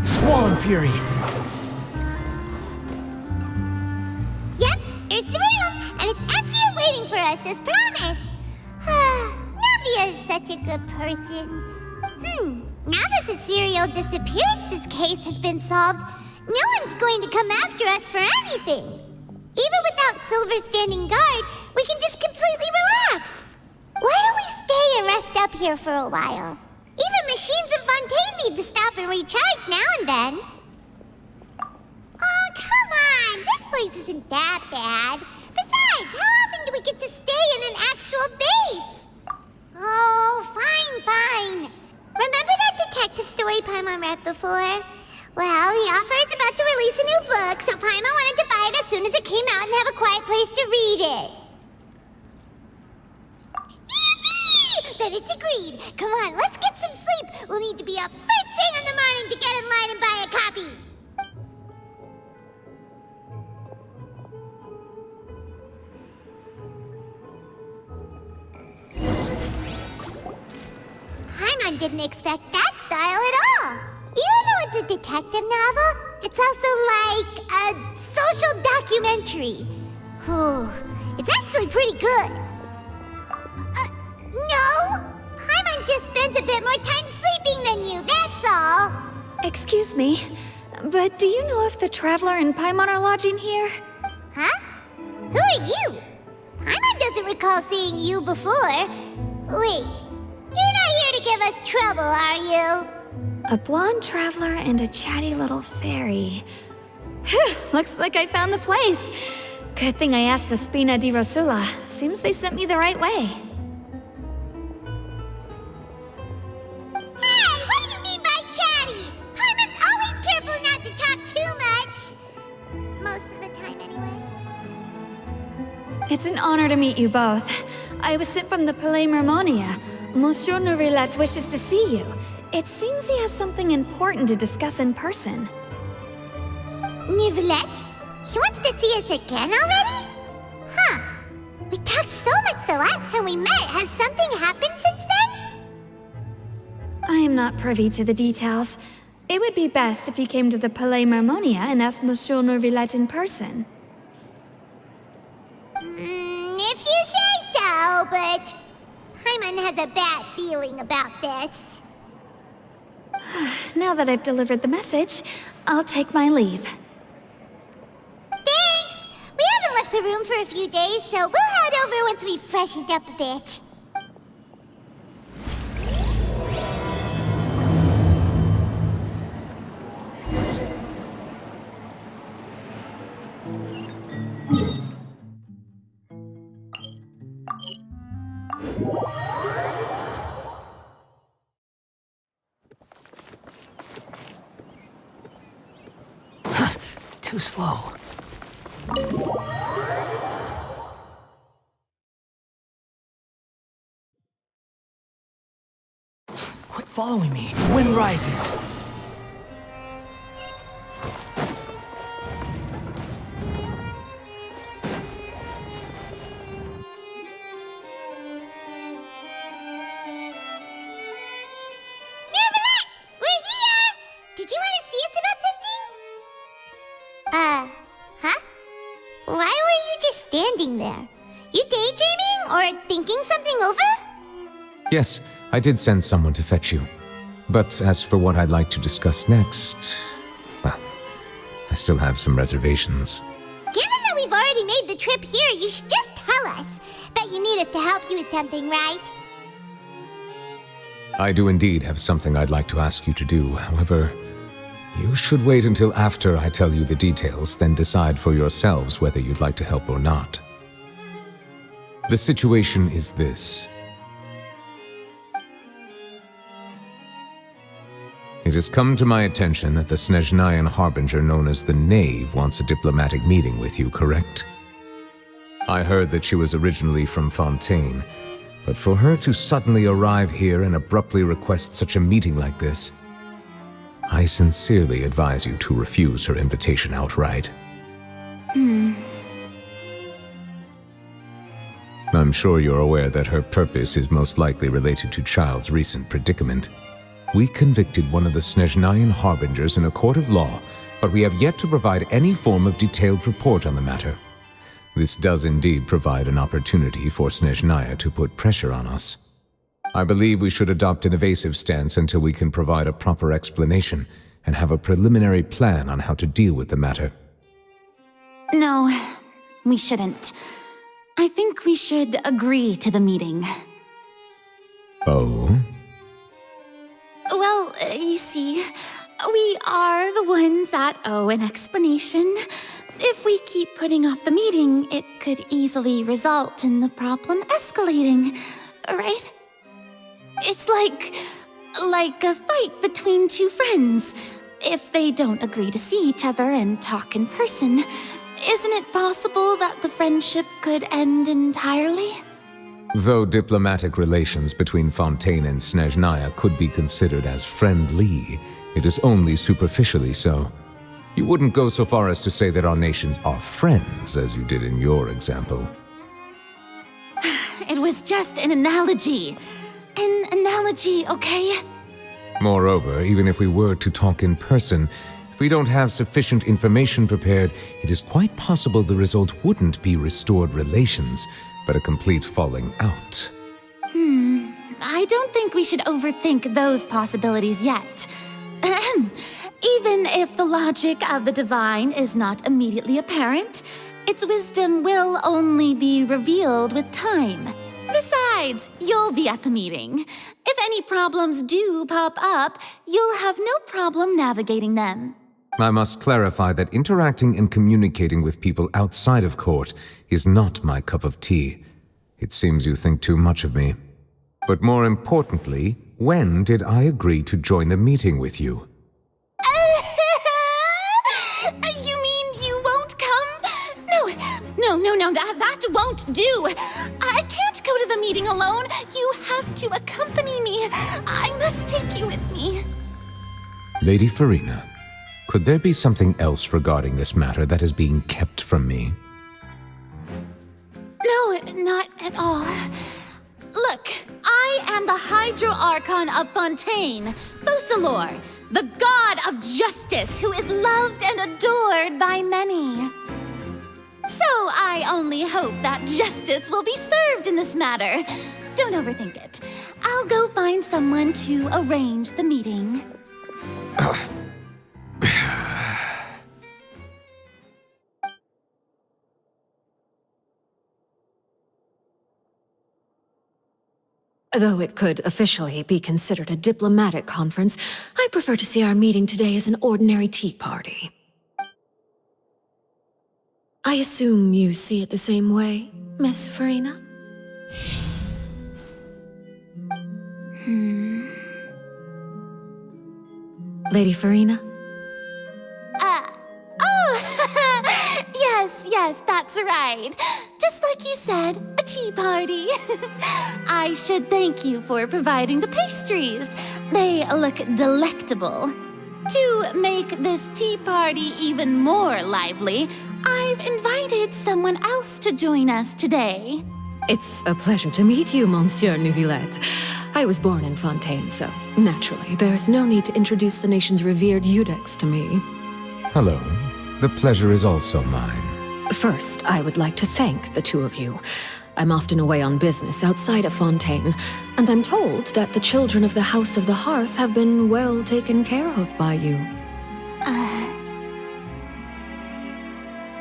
Squall Fury! Yep, here's the room, and it's empty and waiting for us, as promised. Navia is such a good person. Now that the serial disappearances case has been solved, no one's going to come after us for anything. Even without Silver standing guard, we can just completely relax. Why don't we stay and rest up here for a while? Even machines in Fontaine need to stop and recharge now and then. Oh, come on! This place isn't that bad. Besides, how often do we get to stay in an actual base? Oh, fine. Remember that detective story Paimon read before? Well, the author is about to release a new book, so Paimon wanted to buy it as soon as it came out and have a quiet place to read it. Yippee! Then it's agreed. Come on, let's get some sleep. We'll need to be up first thing in the morning to get in line and buy a copy. Paimon didn't expect that style at all. Even though it's a detective novel, it's also like a social documentary. It's actually pretty good. No! Paimon just spends a bit more time sleeping than you, that's all. Excuse me, but do you know if the Traveler and Paimon are lodging here? Huh? Who are you? Paimon doesn't recall seeing you before. Wait, you're not here to give us trouble, are you? A blonde traveler and a chatty little fairy. Whew, looks like I found the place. Good thing I asked the Spina di Rosula. Seems they sent me the right way. Hey, what do you mean by chatty? Paimon's always careful not to talk too much. Most of the time, anyway. It's an honor to meet you both. I was sent from the Palais Mermonia. Monsieur Nourillet wishes to see you. It seems he has something important to discuss in person. Nourillet? He wants to see us again already? Huh. We talked so much the last time we met. Has something happened since then? I am not privy to the details. It would be best if you came to the Palais Mermonia and asked Monsieur Nourillet in person. If you say so, but Paimon has a bad feeling about this. Now that I've delivered the message, I'll take my leave. Thanks! We haven't left the room for a few days, so we'll head over once we've freshened up a bit. Too slow. Quit following me. The wind rises. There. You daydreaming or thinking something over? Yes, I did send someone to fetch you. But as for what I'd like to discuss next, well, I still have some reservations. Given that we've already made the trip here, you should just tell us. Bet you need us to help you with something, right? I do indeed have something I'd like to ask you to do. However, you should wait until after I tell you the details, then decide for yourselves whether you'd like to help or not. The situation is this. It has come to my attention that the Snezhnayan harbinger known as the Knave wants a diplomatic meeting with you, correct? I heard that she was originally from Fontaine, but for her to suddenly arrive here and abruptly request such a meeting like this, I sincerely advise you to refuse her invitation outright. I'm sure you're aware that her purpose is most likely related to Child's recent predicament. We convicted one of the Snezhnayan harbingers in a court of law, but we have yet to provide any form of detailed report on the matter. This does indeed provide an opportunity for Snezhnaya to put pressure on us. I believe we should adopt an evasive stance until we can provide a proper explanation and have a preliminary plan on how to deal with the matter. No, we shouldn't. I think we should agree to the meeting. Oh? Well, you see, we are the ones that owe an explanation. If we keep putting off the meeting, it could easily result in the problem escalating, right? It's like a fight between two friends. If they don't agree to see each other and talk in person, isn't it possible that the friendship could end entirely? Though diplomatic relations between Fontaine and Snezhnaya could be considered as friendly, it is only superficially so. You wouldn't go so far as to say that our nations are friends, as you did in your example. It was just an analogy. An analogy, okay? Moreover, even if we were to talk in person, if we don't have sufficient information prepared, it is quite possible the result wouldn't be restored relations, but a complete falling out. I don't think we should overthink those possibilities yet. Even if the logic of the divine is not immediately apparent, its wisdom will only be revealed with time. Besides, you'll be at the meeting. If any problems do pop up, you'll have no problem navigating them. I must clarify that interacting and communicating with people outside of court is not my cup of tea. It seems you think too much of me. But more importantly, when did I agree to join the meeting with you? You mean you won't come? No, that won't do. I can't go to the meeting alone. You have to accompany me. I must take you with me. Lady Farina, could there be something else regarding this matter that is being kept from me? No, not at all. Look, I am the Hydro Archon of Fontaine, Focalor, the god of justice who is loved and adored by many. So I only hope that justice will be served in this matter. Don't overthink it. I'll go find someone to arrange the meeting. Though it could officially be considered a diplomatic conference, I prefer to see our meeting today as an ordinary tea party. I assume you see it the same way, Miss Farina? Lady Farina? Yes, that's right. Just like you said, a tea party. I should thank you for providing the pastries. They look delectable. To make this tea party even more lively, I've invited someone else to join us today. It's a pleasure to meet you, Monsieur Neuvillette. I was born in Fontaine, so naturally, there's no need to introduce the nation's revered Eudex to me. Hello. The pleasure is also mine. First, I would like to thank the two of you. I'm often away on business outside of Fontaine, and I'm told that the children of the House of the Hearth have been well taken care of by you.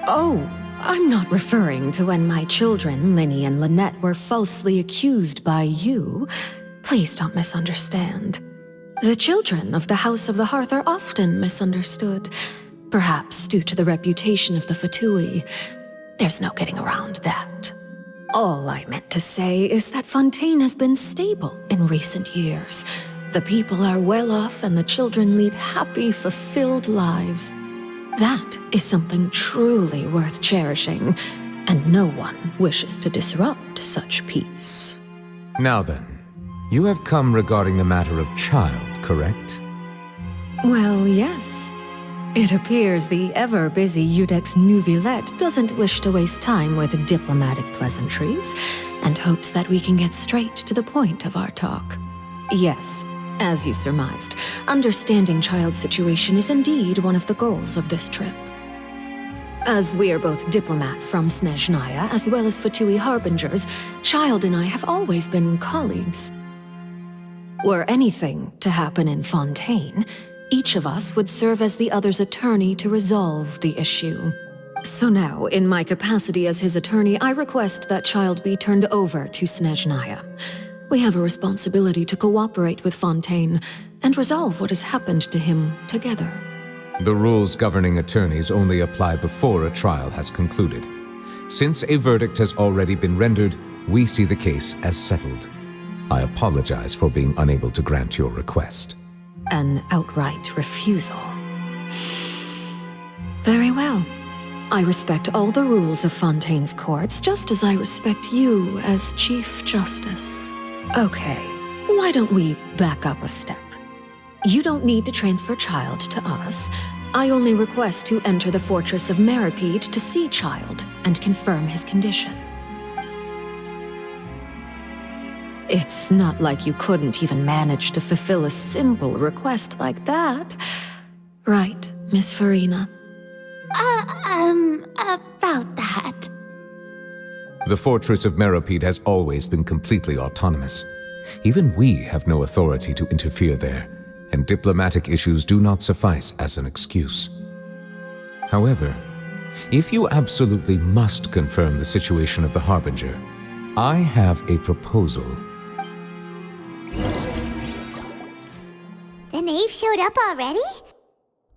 Oh, I'm not referring to when my children, Linny and Lynette, were falsely accused by you. Please don't misunderstand. The children of the House of the Hearth are often misunderstood. Perhaps due to the reputation of the Fatui. There's no getting around that. All I meant to say is that Fontaine has been stable in recent years. The people are well off and the children lead happy, fulfilled lives. That is something truly worth cherishing, and no one wishes to disrupt such peace. Now then, you have come regarding the matter of child, correct? Well, yes. It appears the ever-busy Eudex Neuvillette doesn't wish to waste time with diplomatic pleasantries, and hopes that we can get straight to the point of our talk. Yes, As you surmised, understanding Child's situation is indeed one of the goals of this trip. As we are both diplomats from Snezhnaya as well as Fatui Harbingers, Child and I have always been colleagues. Were anything to happen in Fontaine, each of us would serve as the other's attorney to resolve the issue. So now, in my capacity as his attorney, I request that Child be turned over to Snezhnaya. We have a responsibility to cooperate with Fontaine and resolve what has happened to him together. The rules governing attorneys only apply before a trial has concluded. Since a verdict has already been rendered, we see the case as settled. I apologize for being unable to grant your request. An outright refusal. Very well. I respect all the rules of Fontaine's courts, just as I respect you as Chief Justice. Okay, why don't we back up a step? You don't need to transfer Child to us. I only request to enter the fortress of Meripede to see Child and confirm his condition. It's not like you couldn't even manage to fulfill a simple request like that. Right, Miss Farina? About that. The fortress of Meripede has always been completely autonomous. Even we have no authority to interfere there, and diplomatic issues do not suffice as an excuse. However, if you absolutely must confirm the situation of the Harbinger, I have a proposal. The knave showed up already?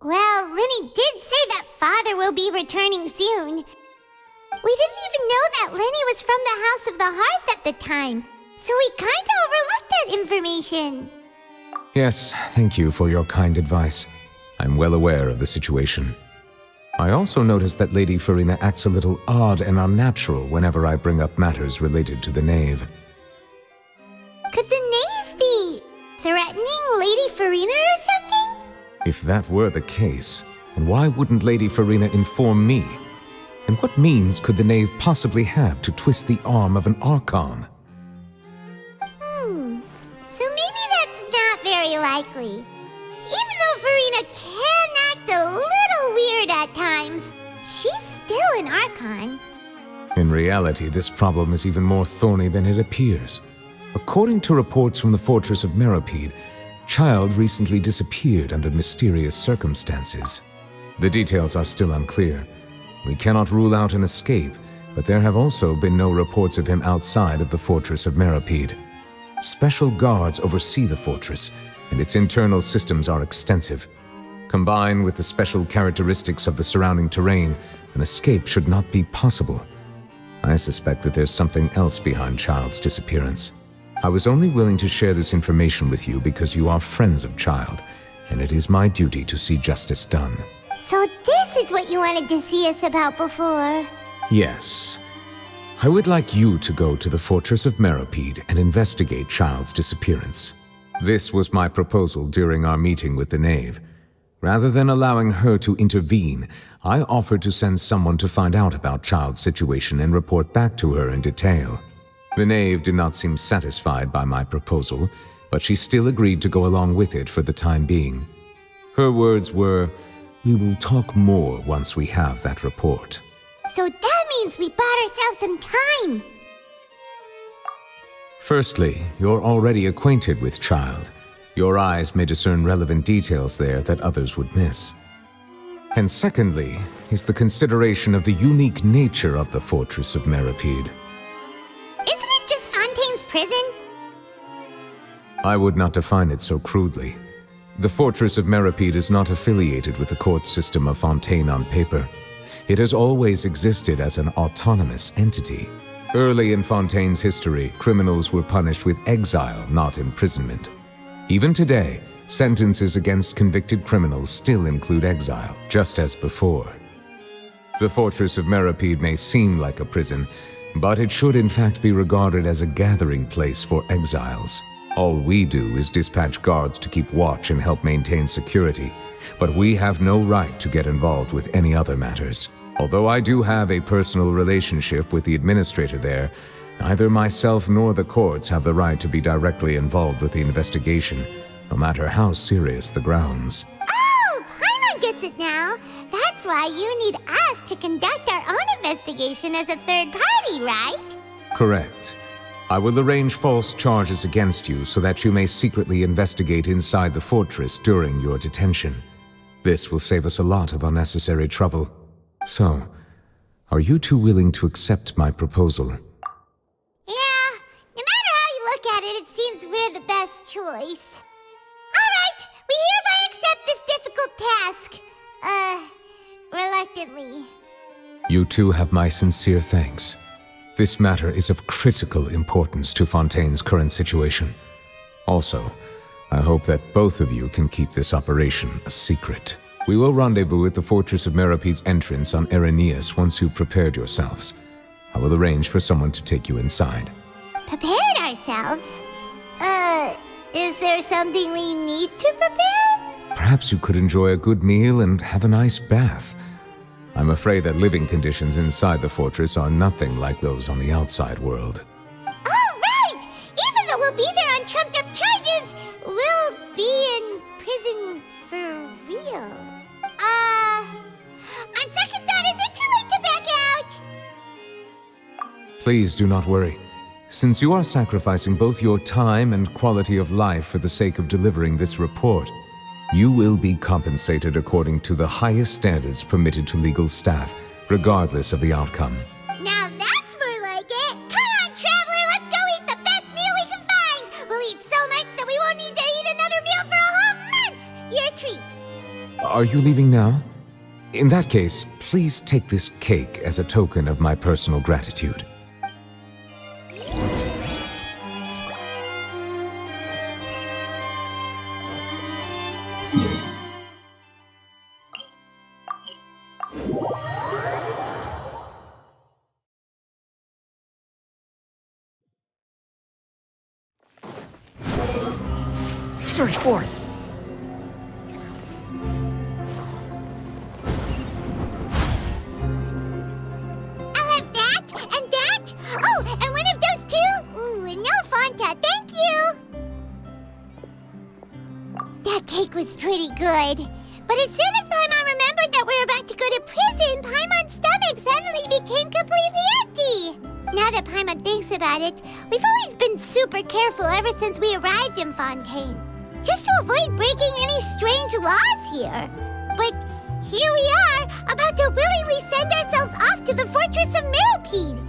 Well, Lenny did say that Father will be returning soon. We didn't even know that Lenny was from the House of the Hearth at the time, so we kinda overlooked that information. Yes, thank you for your kind advice. I'm well aware of the situation. I also noticed that Lady Farina acts a little odd and unnatural whenever I bring up matters related to the knave. Could the knave be threatening Lady Farina or something? If that were the case, then why wouldn't Lady Farina inform me? And what means could the knave possibly have to twist the arm of an Archon? So maybe that's not very likely. Even though Farina can act a little weird at times, she's still an Archon. In reality, this problem is even more thorny than it appears. According to reports from the fortress of Meripede, Child recently disappeared under mysterious circumstances. The details are still unclear. We cannot rule out an escape, but there have also been no reports of him outside of the fortress of Meripede. Special guards oversee the fortress, and its internal systems are extensive. Combined with the special characteristics of the surrounding terrain, an escape should not be possible. I suspect that there's something else behind Child's disappearance. I was only willing to share this information with you because you are friends of Child, and it is my duty to see justice done. So this is what you wanted to see us about before. Yes. I would like you to go to the fortress of Meripede and investigate Child's disappearance. This was my proposal during our meeting with the knave. Rather than allowing her to intervene, I offered to send someone to find out about Child's situation and report back to her in detail. The knave did not seem satisfied by my proposal, but she still agreed to go along with it for the time being. Her words were, "We will talk more once we have that report." So that means we bought ourselves some time. Firstly, you're already acquainted with Child. Your eyes may discern relevant details there that others would miss. And secondly, is the consideration of the unique nature of the fortress of Meripede. Isn't it just Fontaine's prison? I would not define it so crudely. The fortress of Meripede is not affiliated with the court system of Fontaine on paper. It has always existed as an autonomous entity. Early in Fontaine's history, criminals were punished with exile, not imprisonment. Even today, sentences against convicted criminals still include exile, just as before. The fortress of Meripede may seem like a prison, but it should in fact be regarded as a gathering place for exiles. All we do is dispatch guards to keep watch and help maintain security, but we have no right to get involved with any other matters. Although I do have a personal relationship with the administrator there, neither myself nor the courts have the right to be directly involved with the investigation, no matter how serious the grounds. Oh, Paimon gets it now. That's why you need us to conduct our own investigation as a third party, right? Correct. I will arrange false charges against you so that you may secretly investigate inside the fortress during your detention. This will save us a lot of unnecessary trouble. So, are you two willing to accept my proposal? Yeah, no matter how you look at it, it seems we're the best choice. Alright, we hereby accept this difficult task. Reluctantly. You two have my sincere thanks. This matter is of critical importance to Fontaine's current situation. Also, I hope that both of you can keep this operation a secret. We will rendezvous at the Fortress of Meropede's entrance on Irenaeus once you've prepared yourselves. I will arrange for someone to take you inside. Prepared ourselves? Is there something we need to prepare? Perhaps you could enjoy a good meal and have a nice bath. I'm afraid that living conditions inside the fortress are nothing like those on the outside world. Oh, right! Even though we'll be there on trumped-up charges, we'll be in prison for real. On second thought, is it too late to back out? Please do not worry. Since you are sacrificing both your time and quality of life for the sake of delivering this report, you will be compensated according to the highest standards permitted to legal staff, regardless of the outcome. Now that's more like it! Come on, traveler, let's go eat the best meal we can find! We'll eat so much that we won't need to eat another meal for a whole month! Your treat! Are you leaving now? In that case, please take this cake as a token of my personal gratitude. Search for it. I'll have that, and that! Oh, and one of those two! Ooh, and no Fanta, thank you! That cake was pretty good. But as soon as Paimon remembered that we were about to go to prison, Paimon's stomach suddenly became completely empty! Now that Paimon thinks about it, we've always been super careful ever since we arrived in Fontaine. Just to avoid breaking any strange laws here. But here we are, about to willingly send ourselves off to the Fortress of Meropede.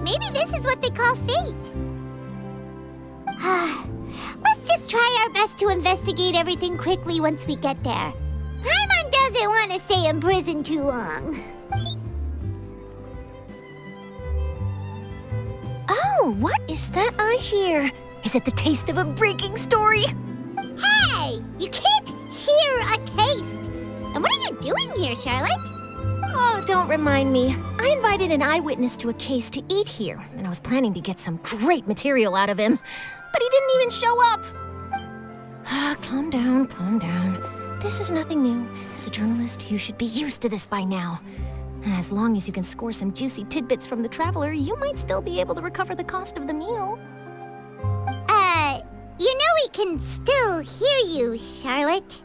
Maybe this is what they call fate. Let's just try our best to investigate everything quickly once we get there. Paimon doesn't want to stay in prison too long. Oh, what is that I hear? Is it the taste of a breaking story? Hey! You can't hear a taste! And what are you doing here, Charlotte? Oh, don't remind me. I invited an eyewitness to a case to eat here, and I was planning to get some great material out of him. But he didn't even show up. Calm down, calm down. This is nothing new. As a journalist, you should be used to this by now. As long as you can score some juicy tidbits from the traveler, you might still be able to recover the cost of the meal. You know we can still hear you, Charlotte.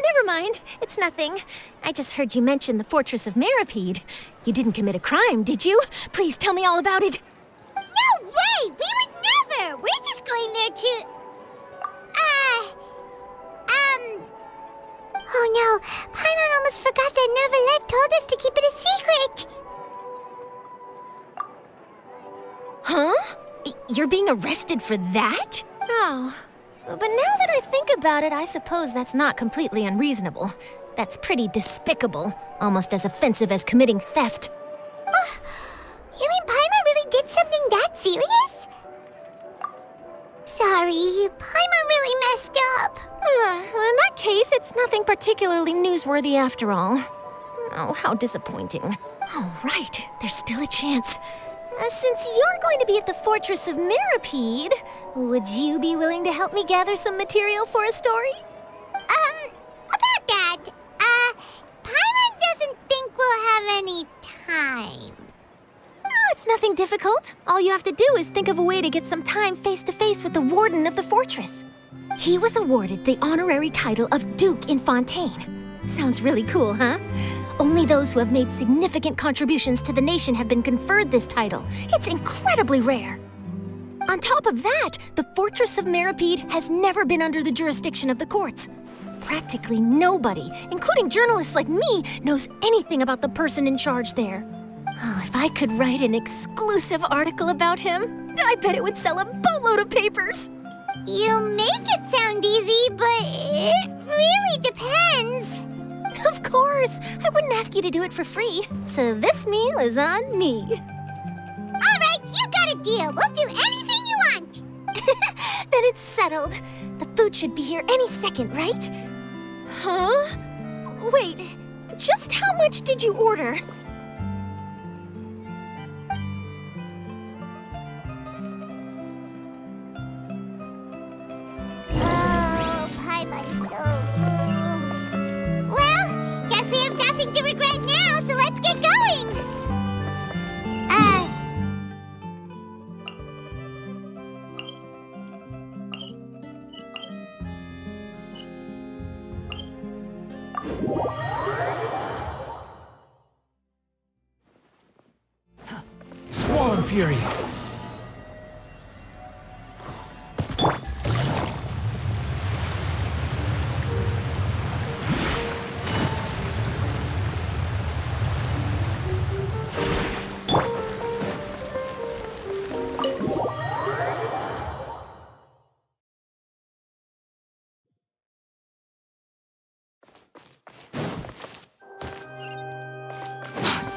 Never mind. It's nothing. I just heard you mention the Fortress of Meropede. You didn't commit a crime, did you? Please tell me all about it. No way! We would never! We're just going there to... Oh no, Paimon almost forgot that Neuvillette told us to keep it a secret! Huh? You're being arrested for that? Oh. But now that I think about it, I suppose that's not completely unreasonable. That's pretty despicable, almost as offensive as committing theft. You mean Paimon really did something that serious? Sorry, Paimon really messed up. Well, in that case, it's nothing particularly newsworthy after all. Oh, how disappointing. Oh, right, there's still a chance. Since you're going to be at the Fortress of Meropede, would you be willing to help me gather some material for a story? About that, Paimon doesn't think we'll have any time. it's nothing difficult. All you have to do is think of a way to get some time face-to-face with the warden of the fortress. He was awarded the honorary title of Duke in Fontaine. Sounds really cool, huh? Only those who have made significant contributions to the nation have been conferred this title. It's incredibly rare. On top of that, the Fortress of Meripede has never been under the jurisdiction of the courts. Practically nobody, including journalists like me, knows anything about the person in charge there. Oh, if I could write an exclusive article about him, I bet it would sell a boatload of papers. You make it sound easy, but it really depends. Of course, I wouldn't ask you to do it for free, so this meal is on me. All right, you got a deal. We'll do anything you want. Then it's settled. The food should be here any second, right? Huh? Wait, just how much did you order? Oh, Paimon, so full. Well, guess we have nothing to regret now, so let's get going. Squall Fury!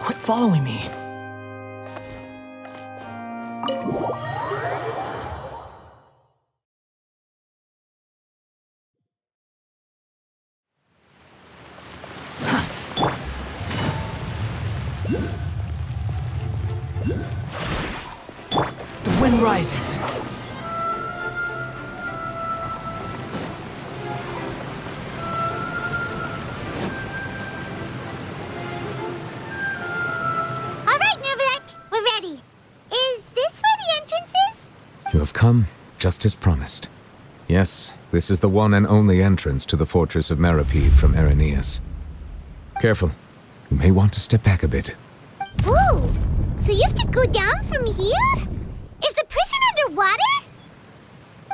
Quit following me. The wind rises. All right, Neverlet, we're ready. Is this where the entrance is? You have come just as promised. Yes, this is the one and only entrance to the Fortress of Meripede from Araneus. Careful. You may want to step back a bit. Whoa! So you have to go down from here? Is the prison underwater?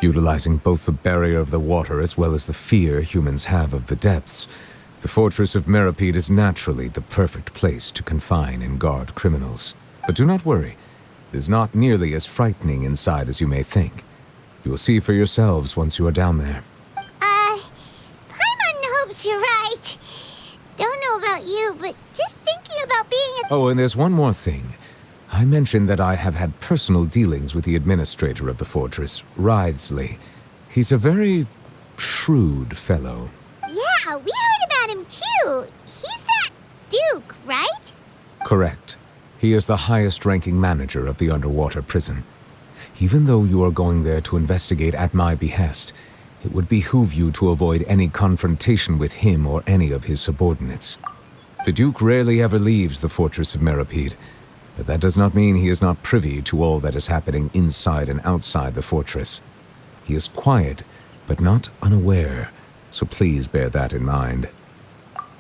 Utilizing both the barrier of the water as well as the fear humans have of the depths, the Fortress of Meripede is naturally the perfect place to confine and guard criminals. But do not worry. It is not nearly as frightening inside as you may think. You will see for yourselves once you are down there. Paimon hopes you're right. Don't know about you, but just thinking about being a... Oh, and there's one more thing. I mentioned that I have had personal dealings with the administrator of the fortress, Writhsley. He's a very shrewd fellow. Yeah, we heard about him too. He's that Duke, right? Correct. He is the highest-ranking manager of the underwater prison. Even though you are going there to investigate at my behest, it would behoove you to avoid any confrontation with him or any of his subordinates. The Duke rarely ever leaves the Fortress of Meripede, but that does not mean he is not privy to all that is happening inside and outside the fortress. He is quiet, but not unaware, so please bear that in mind.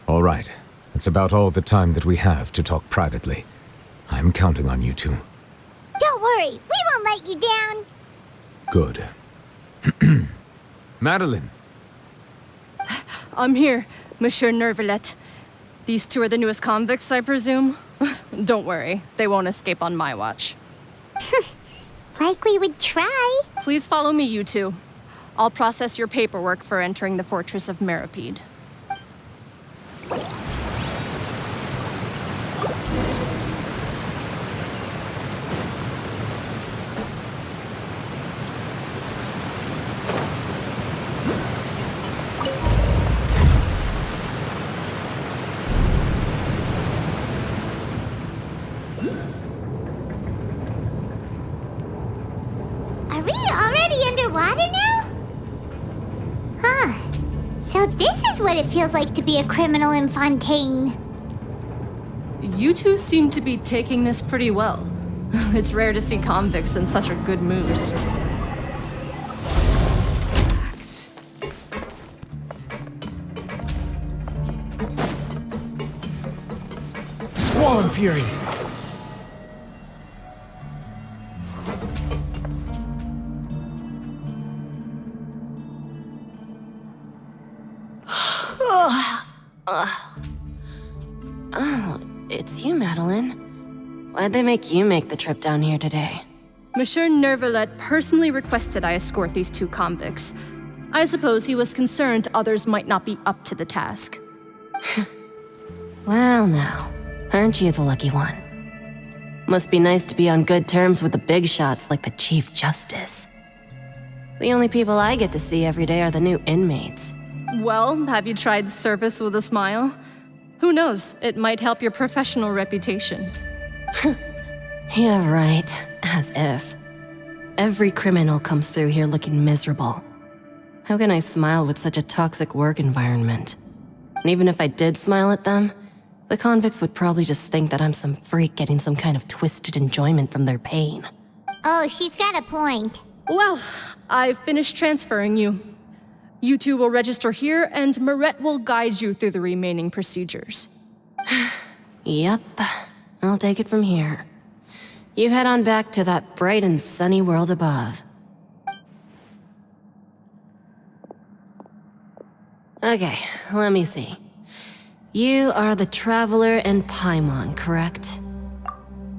All right, that's about all the time that we have to talk privately. I'm counting on you two. Don't worry, we won't let you down. Good. Madeline! I'm here, Monsieur Nervalet. These two are the newest convicts, I presume? Don't worry, they won't escape on my watch. Like we would try. Please follow me, you two. I'll process your paperwork for entering the Fortress of Meripede. Are we already underwater now? Huh. So this is what it feels like to be a criminal in Fontaine. You two seem to be taking this pretty well. It's rare to see convicts in such a good mood. Squall Fury! Oh, it's you, Madeline. Why'd they make you make the trip down here today? Monsieur Nervalet personally requested I escort these two convicts. I suppose he was concerned others might not be up to the task. Well now, aren't you the lucky one? Must be nice to be on good terms with the big shots like the Chief Justice. The only people I get to see every day are the new inmates. Well, have you tried service with a smile? Who knows, it might help your professional reputation. Yeah, right. As if. Every criminal comes through here looking miserable. How can I smile with such a toxic work environment? And even if I did smile at them, the convicts would probably just think that I'm some freak getting some kind of twisted enjoyment from their pain. Oh, she's got a point. Well, I've finished transferring you. You two will register here, and Marette will guide you through the remaining procedures. Yep, I'll take it from here. You head on back to that bright and sunny world above. Okay, let me see. You are the Traveler and Paimon, correct?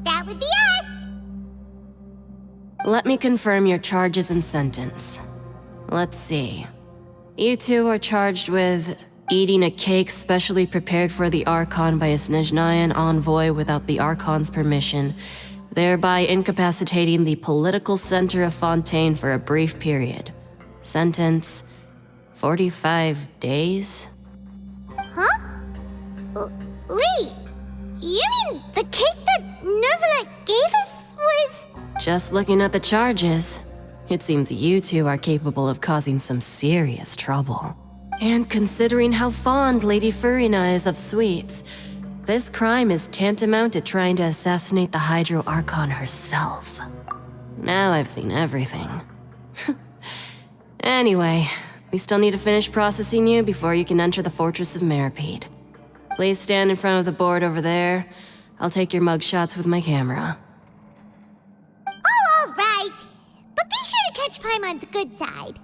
That would be us. Let me confirm your charges and sentence. Let's see. You two are charged with eating a cake specially prepared for the Archon by a Snezhnayan envoy without the Archon's permission, thereby incapacitating the political center of Fontaine for a brief period. Sentence: 45 days? Huh? Wait, you mean the cake that Nervalet gave us was... Just looking at the charges, it seems you two are capable of causing some serious trouble. And considering how fond Lady Furina is of sweets, this crime is tantamount to trying to assassinate the Hydro Archon herself. Now I've seen everything. Anyway, we still need to finish processing you before you can enter the Fortress of Meripede. Please stand in front of the board over there. I'll take your mugshots with my camera. Oh, all right. But be sure to catch Paimon's good side.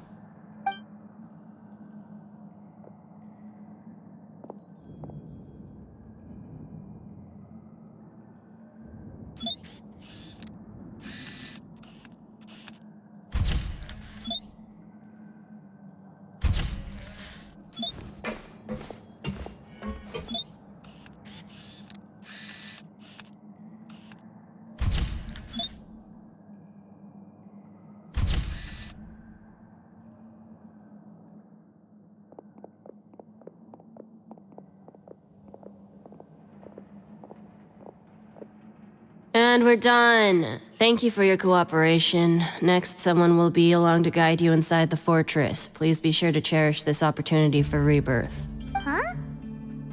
And we're done. Thank you for your cooperation. Next, someone will be along to guide you inside the fortress. Please be sure to cherish this opportunity for rebirth. Huh?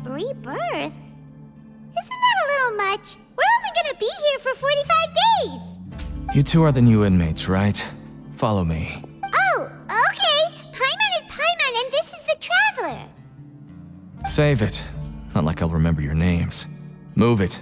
Rebirth? Isn't that a little much? We're only gonna be here for 45 days! You two are the new inmates, right? Follow me. Oh, okay! Paimon is Paimon and this is the Traveler! Save it. Not like I'll remember your names. Move it.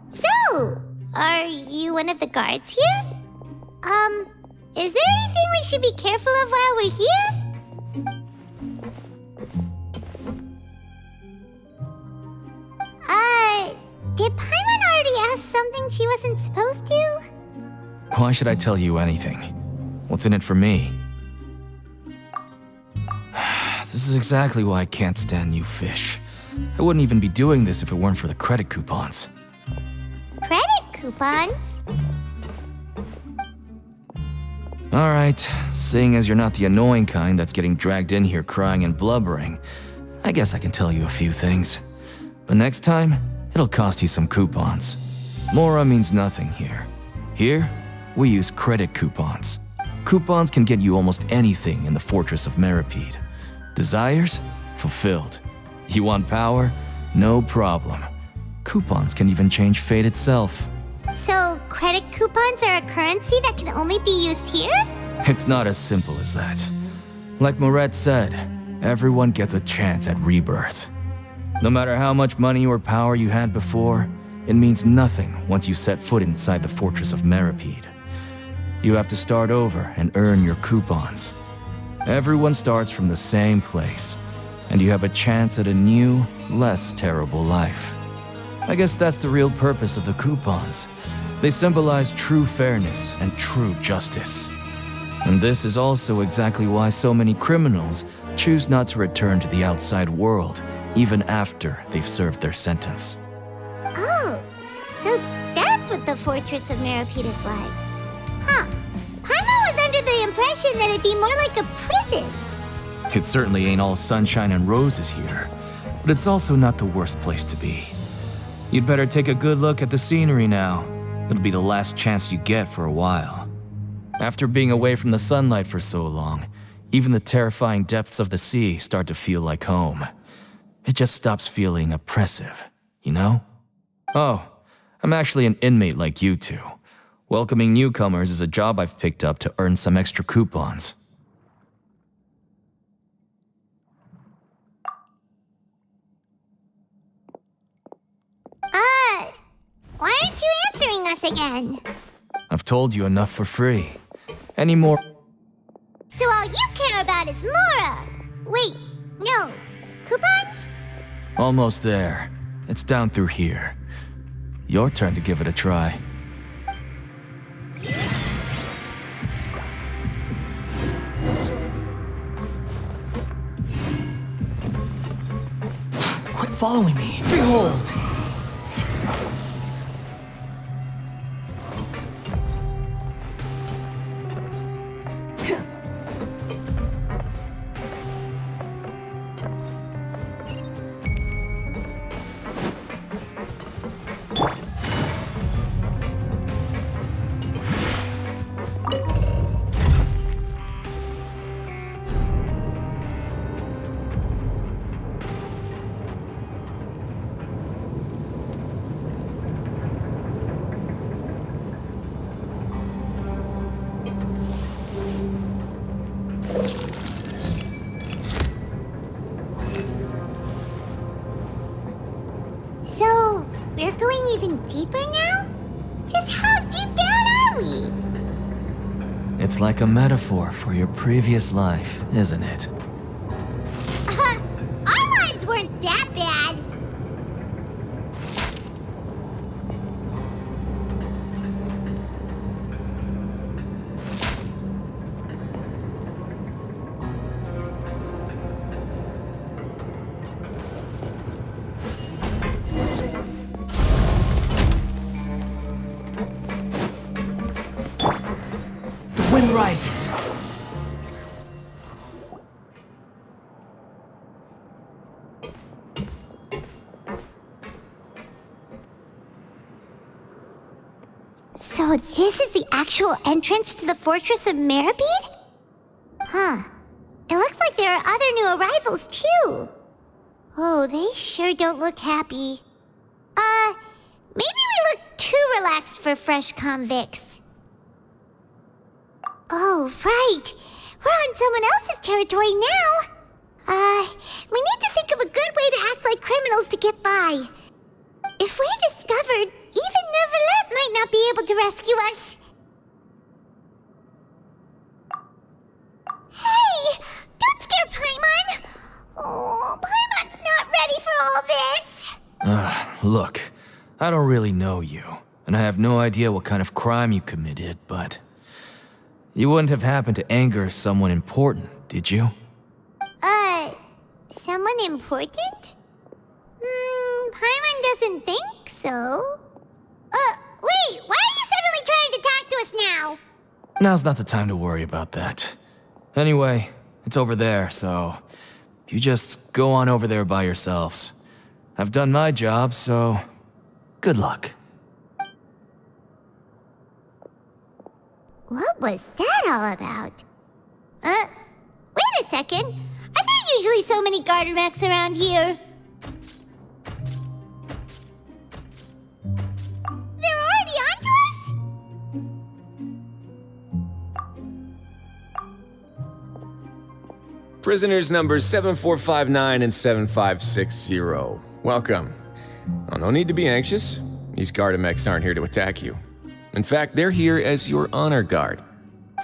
So, are you one of the guards here? Is there anything we should be careful of while we're here? Did Paimon already ask something she wasn't supposed to? Why should I tell you anything? What's in it for me? This is exactly why I can't stand you fish. I wouldn't even be doing this if it weren't for the credit coupons. Credit coupons? Alright, seeing as you're not the annoying kind that's getting dragged in here crying and blubbering, I guess I can tell you a few things. But next time, it'll cost you some coupons. Mora means nothing here. Here, we use credit coupons. Coupons can get you almost anything in the Fortress of Meripede. Desires? Fulfilled. You want power? No problem. Coupons can even change fate itself. So, credit coupons are a currency that can only be used here? It's not as simple as that. Like Moret said, everyone gets a chance at rebirth. No matter how much money or power you had before, it means nothing once you set foot inside the Fortress of Meripede. You have to start over and earn your coupons. Everyone starts from the same place, and you have a chance at a new, less terrible life. I guess that's the real purpose of the coupons. They symbolize true fairness and true justice. And this is also exactly why so many criminals choose not to return to the outside world, even after they've served their sentence. Oh, so that's what the Fortress of Meripede is like. Huh. Paimon was under the impression that it'd be more like a prison. It certainly ain't all sunshine and roses here, but it's also not the worst place to be. You'd better take a good look at the scenery now. It'll be the last chance you get for a while. After being away from the sunlight for so long, even the terrifying depths of the sea start to feel like home. It just stops feeling oppressive, you know? Oh, I'm actually an inmate like you two. Welcoming newcomers is a job I've picked up to earn some extra coupons. Why aren't you answering us again? I've told you enough for free. Any more? So all you care about is Mora! Wait, no. Coupons? Almost there. It's down through here. Your turn to give it a try. Quit following me. Behold! So, we're going even deeper now? Just how deep down are we? It's like a metaphor for your previous life, isn't it? Our lives weren't that bad. The wind rises. So this is the actual entrance to the Fortress of Meripede? Huh. It looks like there are other new arrivals, too. Oh, they sure don't look happy. Maybe we look too relaxed for fresh convicts. Oh, right. We're on someone else's territory now. We need to think of a good way to act like criminals to get by. If we're discovered, even Neuvillette might not be able to rescue us. Hey! Don't scare Paimon! Oh, Paimon's not ready for all this. Look, I don't really know you, and I have no idea what kind of crime you committed, but you wouldn't have happened to anger someone important, did you? Someone important? Paimon doesn't think so. Wait, why are you suddenly trying to talk to us now? Now's not the time to worry about that. Anyway, it's over there, so you just go on over there by yourselves. I've done my job, so good luck. What was that all about? Wait a second. Are there usually so many garter mechs around here? They're already onto us? Prisoners numbers 7459 and 7560. Welcome. Oh, no need to be anxious. These Gardamex aren't here to attack you. In fact, they're here as your honor guard.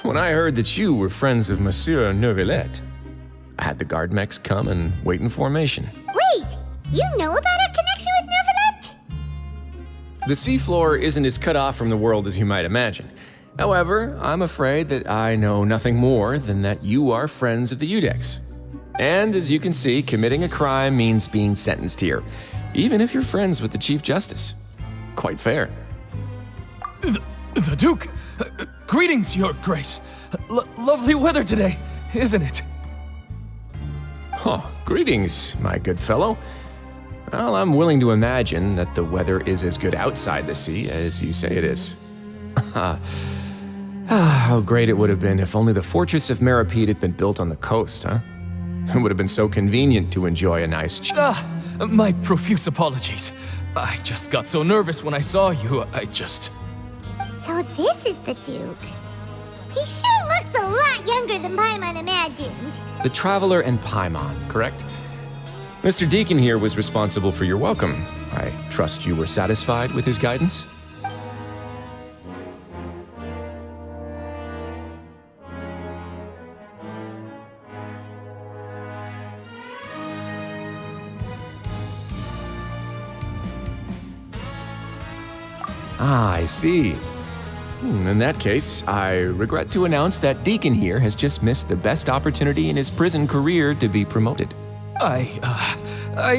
When I heard that you were friends of Monsieur Neuvillette, I had the Gardamex come and wait in formation. Wait, you know about our connection with Neuvillette? The seafloor isn't as cut off from the world as you might imagine. However, I'm afraid that I know nothing more than that you are friends of the Udex. And as you can see, committing a crime means being sentenced here, even if you're friends with the Chief Justice. Quite fair. The Duke! Greetings, Your Grace. Lovely weather today, isn't it? Oh, greetings, my good fellow. Well, I'm willing to imagine that the weather is as good outside the sea as you say it is. How great it would have been if only the Fortress of Meripede had been built on the coast, huh? It would have been so convenient to enjoy a nice My profuse apologies. I just got so nervous when I saw you, So this is the Duke. He sure looks a lot younger than Paimon imagined. The Traveler and Paimon, correct? Mr. Deacon here was responsible for your welcome. I trust you were satisfied with his guidance? Ah, I see. In that case, I regret to announce that Deacon here has just missed the best opportunity in his prison career to be promoted. I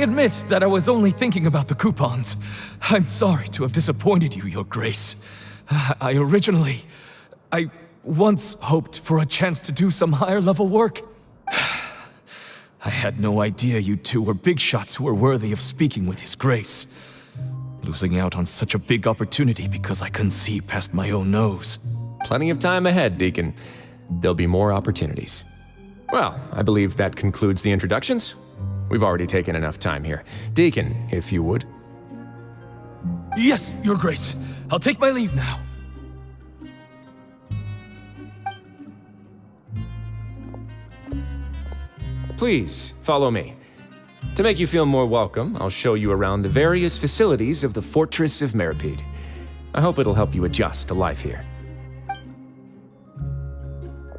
admit that I was only thinking about the coupons. I'm sorry to have disappointed you, Your Grace. I once hoped for a chance to do some higher-level work. I had no idea you two were big shots who were worthy of speaking with His Grace. Losing out on such a big opportunity because I couldn't see past my own nose. Plenty of time ahead, Deacon. There'll be more opportunities. Well, I believe that concludes the introductions. We've already taken enough time here. Deacon, if you would. Yes, Your Grace. I'll take my leave now. Please, follow me. To make you feel more welcome, I'll show you around the various facilities of the Fortress of Meripede. I hope it'll help you adjust to life here.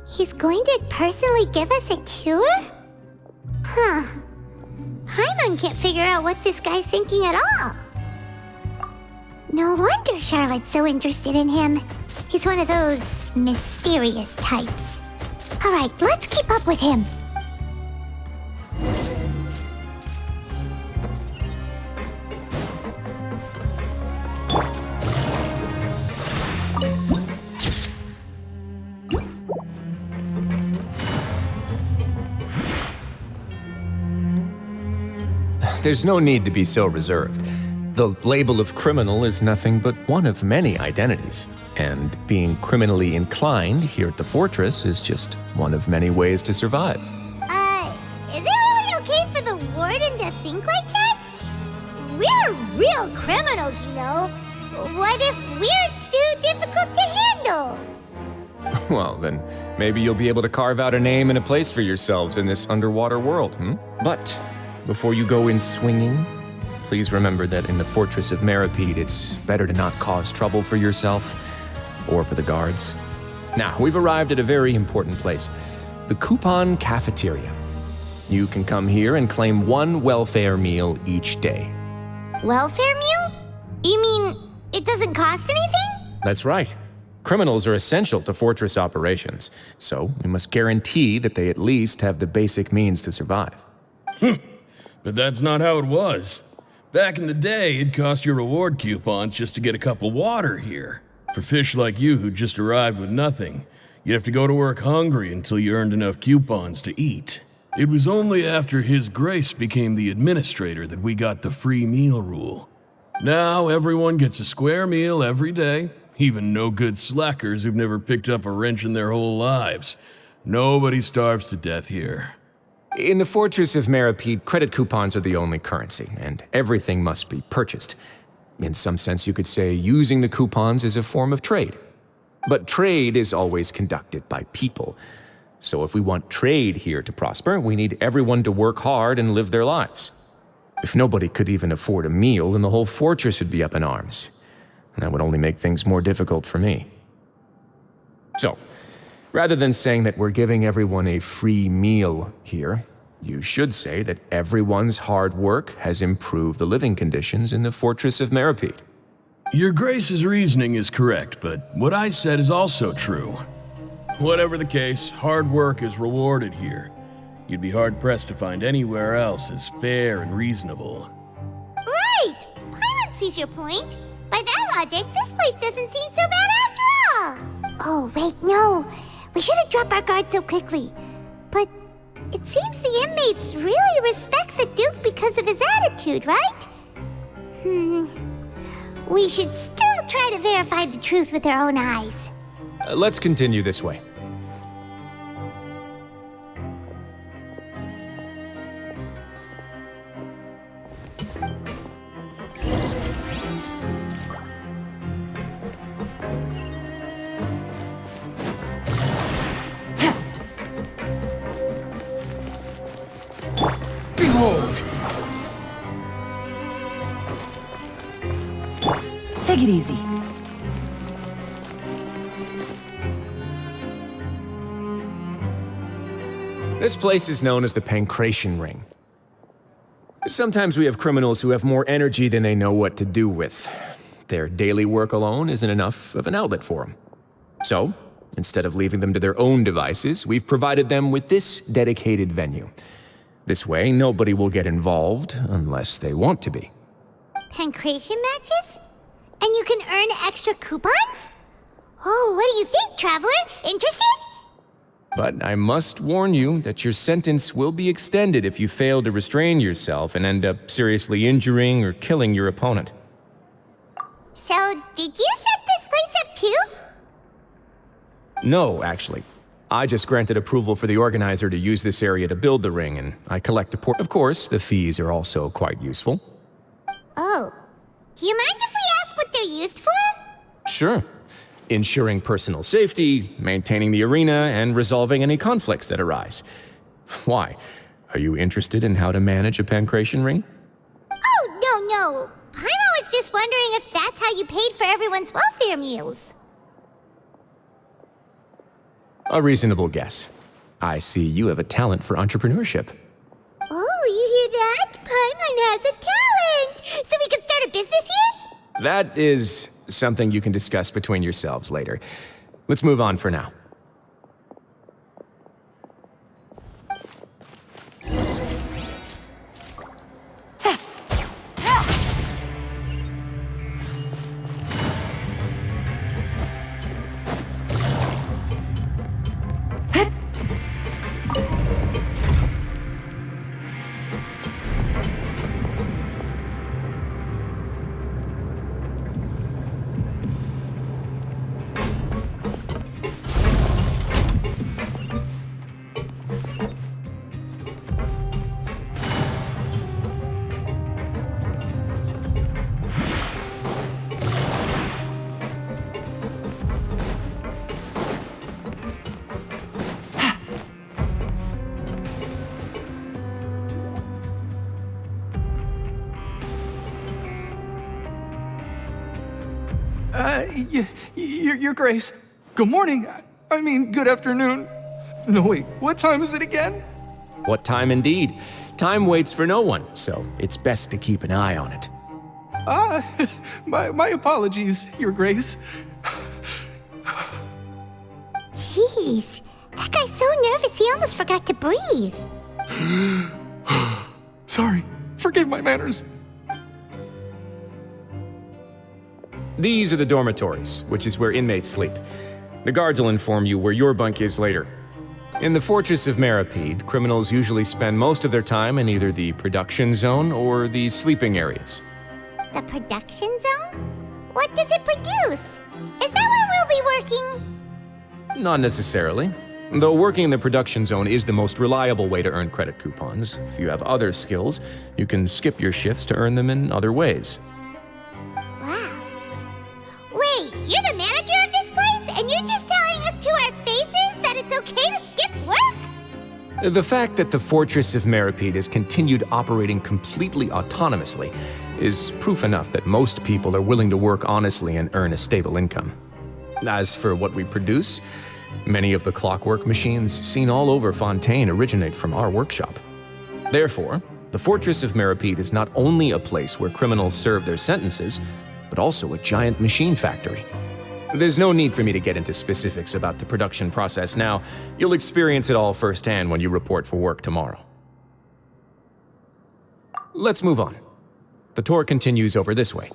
He's going to personally give us a cure? Huh. Paimon can't figure out what this guy's thinking at all. No wonder Charlotte's so interested in him. He's one of those mysterious types. All right, let's keep up with him. There's no need to be so reserved. The label of criminal is nothing but one of many identities, and being criminally inclined here at the Fortress is just one of many ways to survive. Is it really okay for the warden to think like that? We're real criminals, you know. What if we're too difficult to handle? Well, then maybe you'll be able to carve out a name and a place for yourselves in this underwater world, But before you go in swinging, please remember that in the Fortress of Meripede, it's better to not cause trouble for yourself or for the guards. Now, we've arrived at a very important place, the Coupon Cafeteria. You can come here and claim one welfare meal each day. Welfare meal? You mean it doesn't cost anything? That's right. Criminals are essential to Fortress operations, so we must guarantee that they at least have the basic means to survive. But that's not how it was. Back in the day, it cost you reward coupons just to get a cup of water here. For fish like you who just arrived with nothing, you'd have to go to work hungry until you earned enough coupons to eat. It was only after His Grace became the administrator that we got the free meal rule. Now everyone gets a square meal every day, even no-good slackers who've never picked up a wrench in their whole lives. Nobody starves to death here. In the Fortress of Meripede, credit coupons are the only currency, and everything must be purchased. In some sense, you could say using the coupons is a form of trade. But trade is always conducted by people. So if we want trade here to prosper, we need everyone to work hard and live their lives. If nobody could even afford a meal, then the whole fortress would be up in arms. And that would only make things more difficult for me. So, rather than saying that we're giving everyone a free meal here, you should say that everyone's hard work has improved the living conditions in the Fortress of Meripede. Your Grace's reasoning is correct, but what I said is also true. Whatever the case, hard work is rewarded here. You'd be hard-pressed to find anywhere else as fair and reasonable. Right! Paimon sees your point. By that logic, this place doesn't seem so bad after all. Oh, wait, no. We shouldn't drop our guard so quickly. But it seems the inmates really respect the Duke because of his attitude, right? We should still try to verify the truth with our own eyes. Let's continue this way. Behold! Take it easy. This place is known as the Pancration Ring. Sometimes we have criminals who have more energy than they know what to do with. Their daily work alone isn't enough of an outlet for them. So, instead of leaving them to their own devices, we've provided them with this dedicated venue. This way, nobody will get involved unless they want to be. Pancration matches? And you can earn extra coupons? Oh, what do you think, traveler? Interested? But I must warn you that your sentence will be extended if you fail to restrain yourself and end up seriously injuring or killing your opponent. So, did you set this place up too? No, actually. I just granted approval for the organizer to use this area to build the ring, and I collect a port. Of course, the fees are also quite useful. Oh. Do you mind if we ask what they're used for? Sure. Ensuring personal safety, maintaining the arena, and resolving any conflicts that arise. Why? Are you interested in how to manage a pancration ring? Oh, no. Paimon was just wondering if that's how you paid for everyone's welfare meals. A reasonable guess. I see you have a talent for entrepreneurship. Oh, you hear that? Paimon has a talent! So we can start a business here? That is something you can discuss between yourselves later. Let's move on for now. Your Grace. Good morning. I mean, good afternoon. No, wait, what time is it again? What time indeed? Time waits for no one, so it's best to keep an eye on it. My apologies, Your Grace. Jeez, that guy's so nervous he almost forgot to breathe. Sorry, forgive my manners. These are the dormitories, which is where inmates sleep. The guards will inform you where your bunk is later. In the Fortress of Meripede, criminals usually spend most of their time in either the production zone or the sleeping areas. The production zone? What does it produce? Is that where we'll be working? Not necessarily. Though working in the production zone is the most reliable way to earn credit coupons, if you have other skills, you can skip your shifts to earn them in other ways. Wow. Wait, you're the manager of this place, and you're just telling us to our faces that it's okay to skip work? The fact that the Fortress of Meripede has continued operating completely autonomously is proof enough that most people are willing to work honestly and earn a stable income. As for what we produce, many of the clockwork machines seen all over Fontaine originate from our workshop. Therefore, the Fortress of Meripede is not only a place where criminals serve their sentences, but also a giant machine factory. There's no need for me to get into specifics about the production process now. You'll experience it all firsthand when you report for work tomorrow. Let's move on. The tour continues over this way.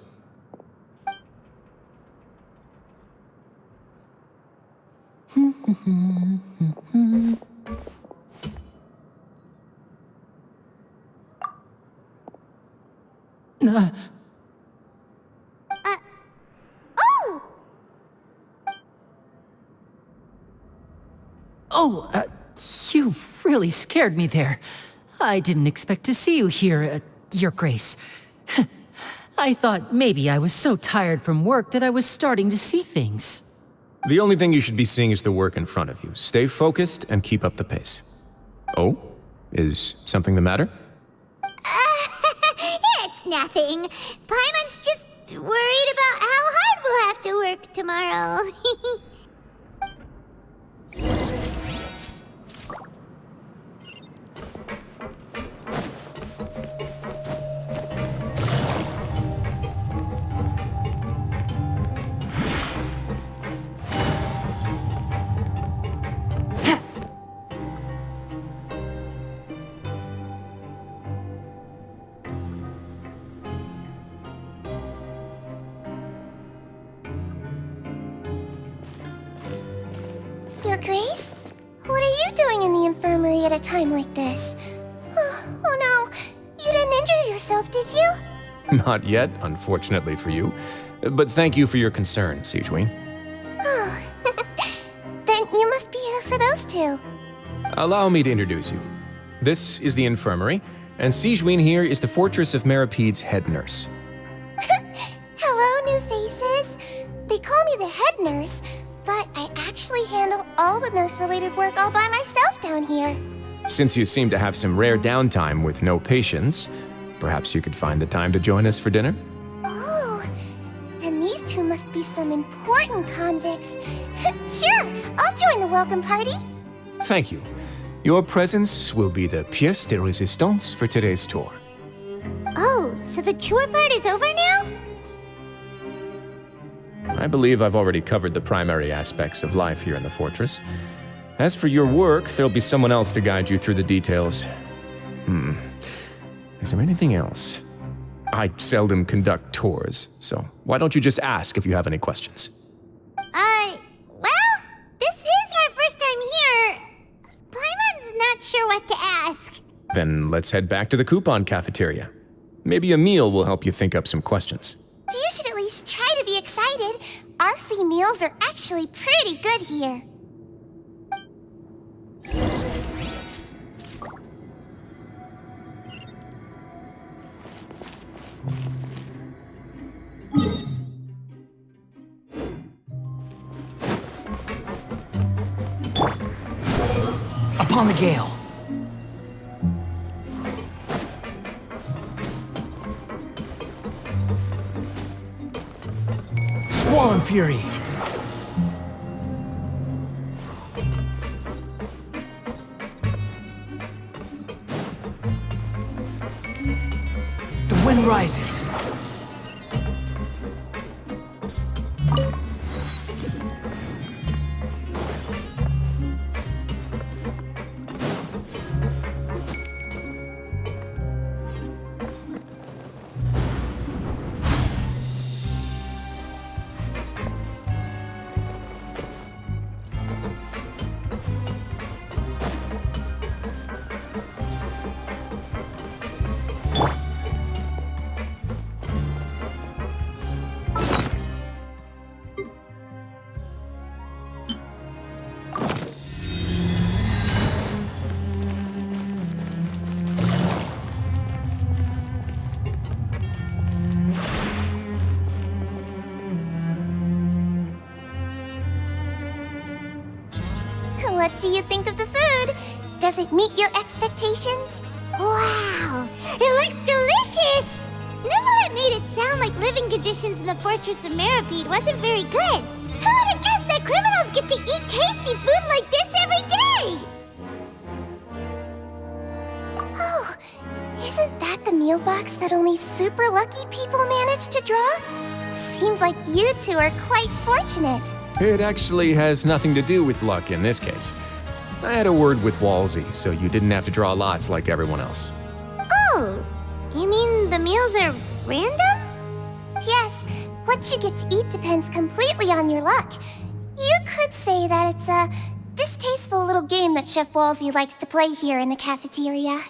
Oh, you really scared me there. I didn't expect to see you here, Your Grace. I thought maybe I was so tired from work that I was starting to see things. The only thing you should be seeing is the work in front of you. Stay focused and keep up the pace. Oh? Is something the matter? It's nothing. Paimon's just worried about how hard we'll have to work tomorrow. Your Grace? What are you doing in the infirmary at a time like this? Oh no, you didn't injure yourself, did you? Not yet, unfortunately for you. But thank you for your concern, Sigewin. Oh, then you must be here for those two. Allow me to introduce you. This is the infirmary, and Sigewin here is the Fortress of Meripede's head nurse. Hello, new faces. They call me the head nurse, but I actually handle all the nurse-related work all by myself down here. Since you seem to have some rare downtime with no patients, perhaps you could find the time to join us for dinner? Oh, then these two must be some important convicts. Sure, I'll join the welcome party. Thank you. Your presence will be the pièce de résistance for today's tour. Oh, so the tour part is over now? I believe I've already covered the primary aspects of life here in the fortress. As for your work, there'll be someone else to guide you through the details. Is there anything else? I seldom conduct tours, so why don't you just ask if you have any questions? Well, this is our first time here. Paimon's not sure what to ask. Then let's head back to the coupon cafeteria. Maybe a meal will help you think up some questions. You should at least try to be excited. Our free meals are actually pretty good here. Upon the gale. Squall and fury. The wind rises. What do you think of the food? Does it meet your expectations? Wow, it looks delicious! Neverlet made it sound like living conditions in the Fortress of Meripede wasn't very good. Who would have guessed that criminals get to eat tasty food like this every day? Oh, isn't that the meal box that only super lucky people manage to draw? Seems like you two are quite fortunate. It actually has nothing to do with luck in this case. I had a word with Walsey, so you didn't have to draw lots like everyone else. Oh, you mean the meals are random? Yes, what you get to eat depends completely on your luck. You could say that it's a distasteful little game that Chef Walsey likes to play here in the cafeteria.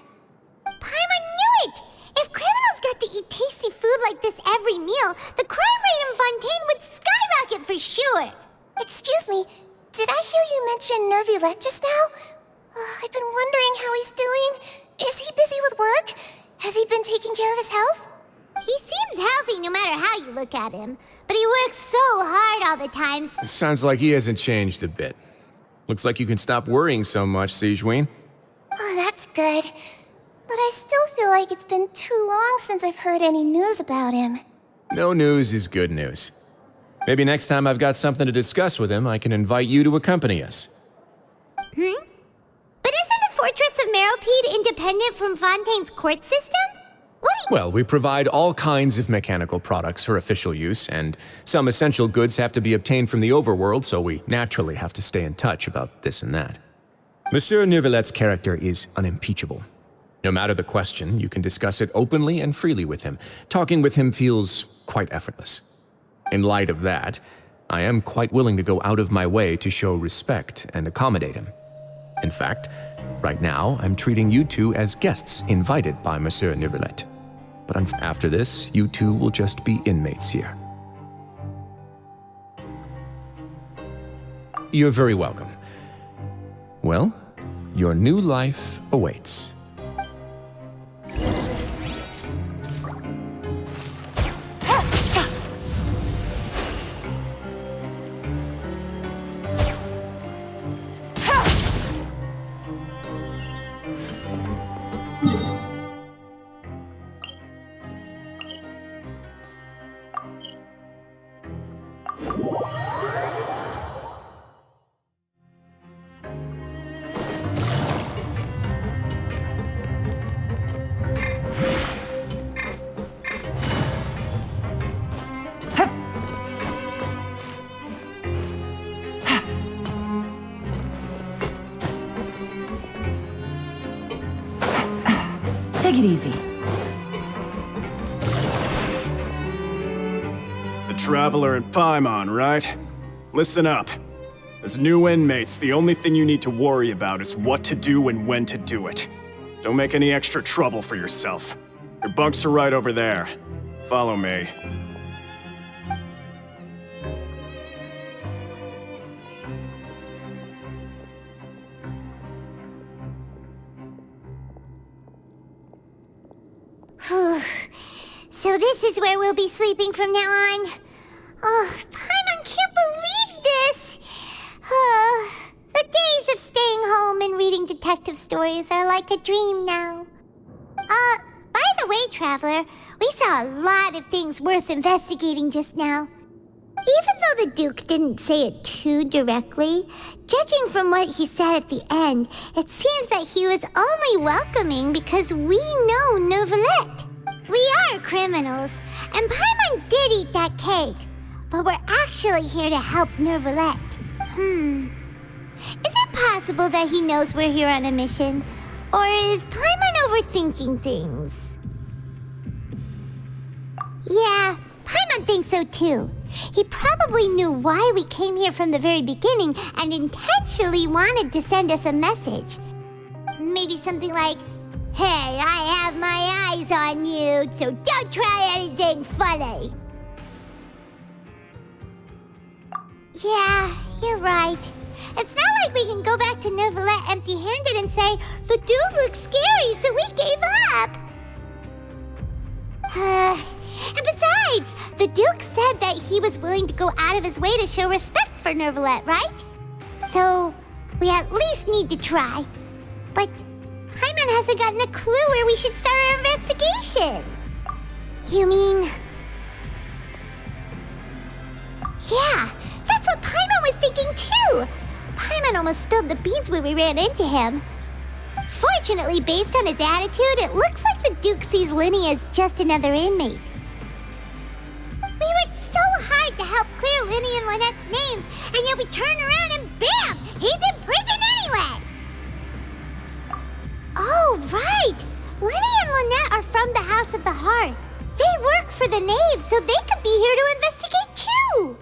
Paimon knew it! If criminals got to eat tasty food like this every meal, the crime rate in Fontaine would skyrocket for sure! Excuse me, did I hear you mention Nervulet just now? I've been wondering how he's doing. Is he busy with work? Has he been taking care of his health? He seems healthy no matter how you look at him, but he works so hard all the time. Sounds like he hasn't changed a bit. Looks like you can stop worrying so much, Sigewinne. Oh, that's good. But I still feel like it's been too long since I've heard any news about him. No news is good news. Maybe next time I've got something to discuss with him, I can invite you to accompany us. But isn't the Fortress of Meripede independent from Fontaine's court system? Well, we provide all kinds of mechanical products for official use, and some essential goods have to be obtained from the overworld, so we naturally have to stay in touch about this and that. Monsieur Nervulet's character is unimpeachable. No matter the question, you can discuss it openly and freely with him. Talking with him feels quite effortless. In light of that, I am quite willing to go out of my way to show respect and accommodate him. In fact, right now, I'm treating you two as guests invited by Monsieur Nervulet. But after this, you two will just be inmates here. You're very welcome. Well, your new life awaits. Take it easy. The Traveler and Paimon, right? Listen up. As new inmates, the only thing you need to worry about is what to do and when to do it. Don't make any extra trouble for yourself. Your bunks are right over there. Follow me. So this is where we'll be sleeping from now on. Oh, Paimon can't believe this! The days of staying home and reading detective stories are like a dream now. By the way, Traveler, we saw a lot of things worth investigating just now. Even though the Duke didn't say it too directly, judging from what he said at the end, it seems that he was only welcoming because we know Nervulet. We are criminals, and Paimon did eat that cake, but we're actually here to help Nervulet. Is it possible that he knows we're here on a mission? Or is Paimon overthinking things? Yeah, Paimon thinks so too. He probably knew why we came here from the very beginning and intentionally wanted to send us a message. Maybe something like, "Hey, I have my eyes on you, so don't try anything funny." Yeah, you're right. It's not like we can go back to Nervulet empty-handed and say, "The dude looks scary, so we gave up." And besides, the Duke said that he was willing to go out of his way to show respect for Nervulet, right? So, We at least need to try. But Paimon hasn't gotten a clue where we should start our investigation. You mean... Yeah, that's what Paimon was thinking too. Paimon almost spilled the beans when we ran into him. Fortunately, based on his attitude, it looks like the Duke sees Linny as just another inmate. We worked so hard to help clear Linny and Lynette's names, and yet we turn around and bam! He's in prison anyway! Oh, right! Linny and Lynette are from the House of the Hearth. They work for the Knave, so they could be here to investigate too!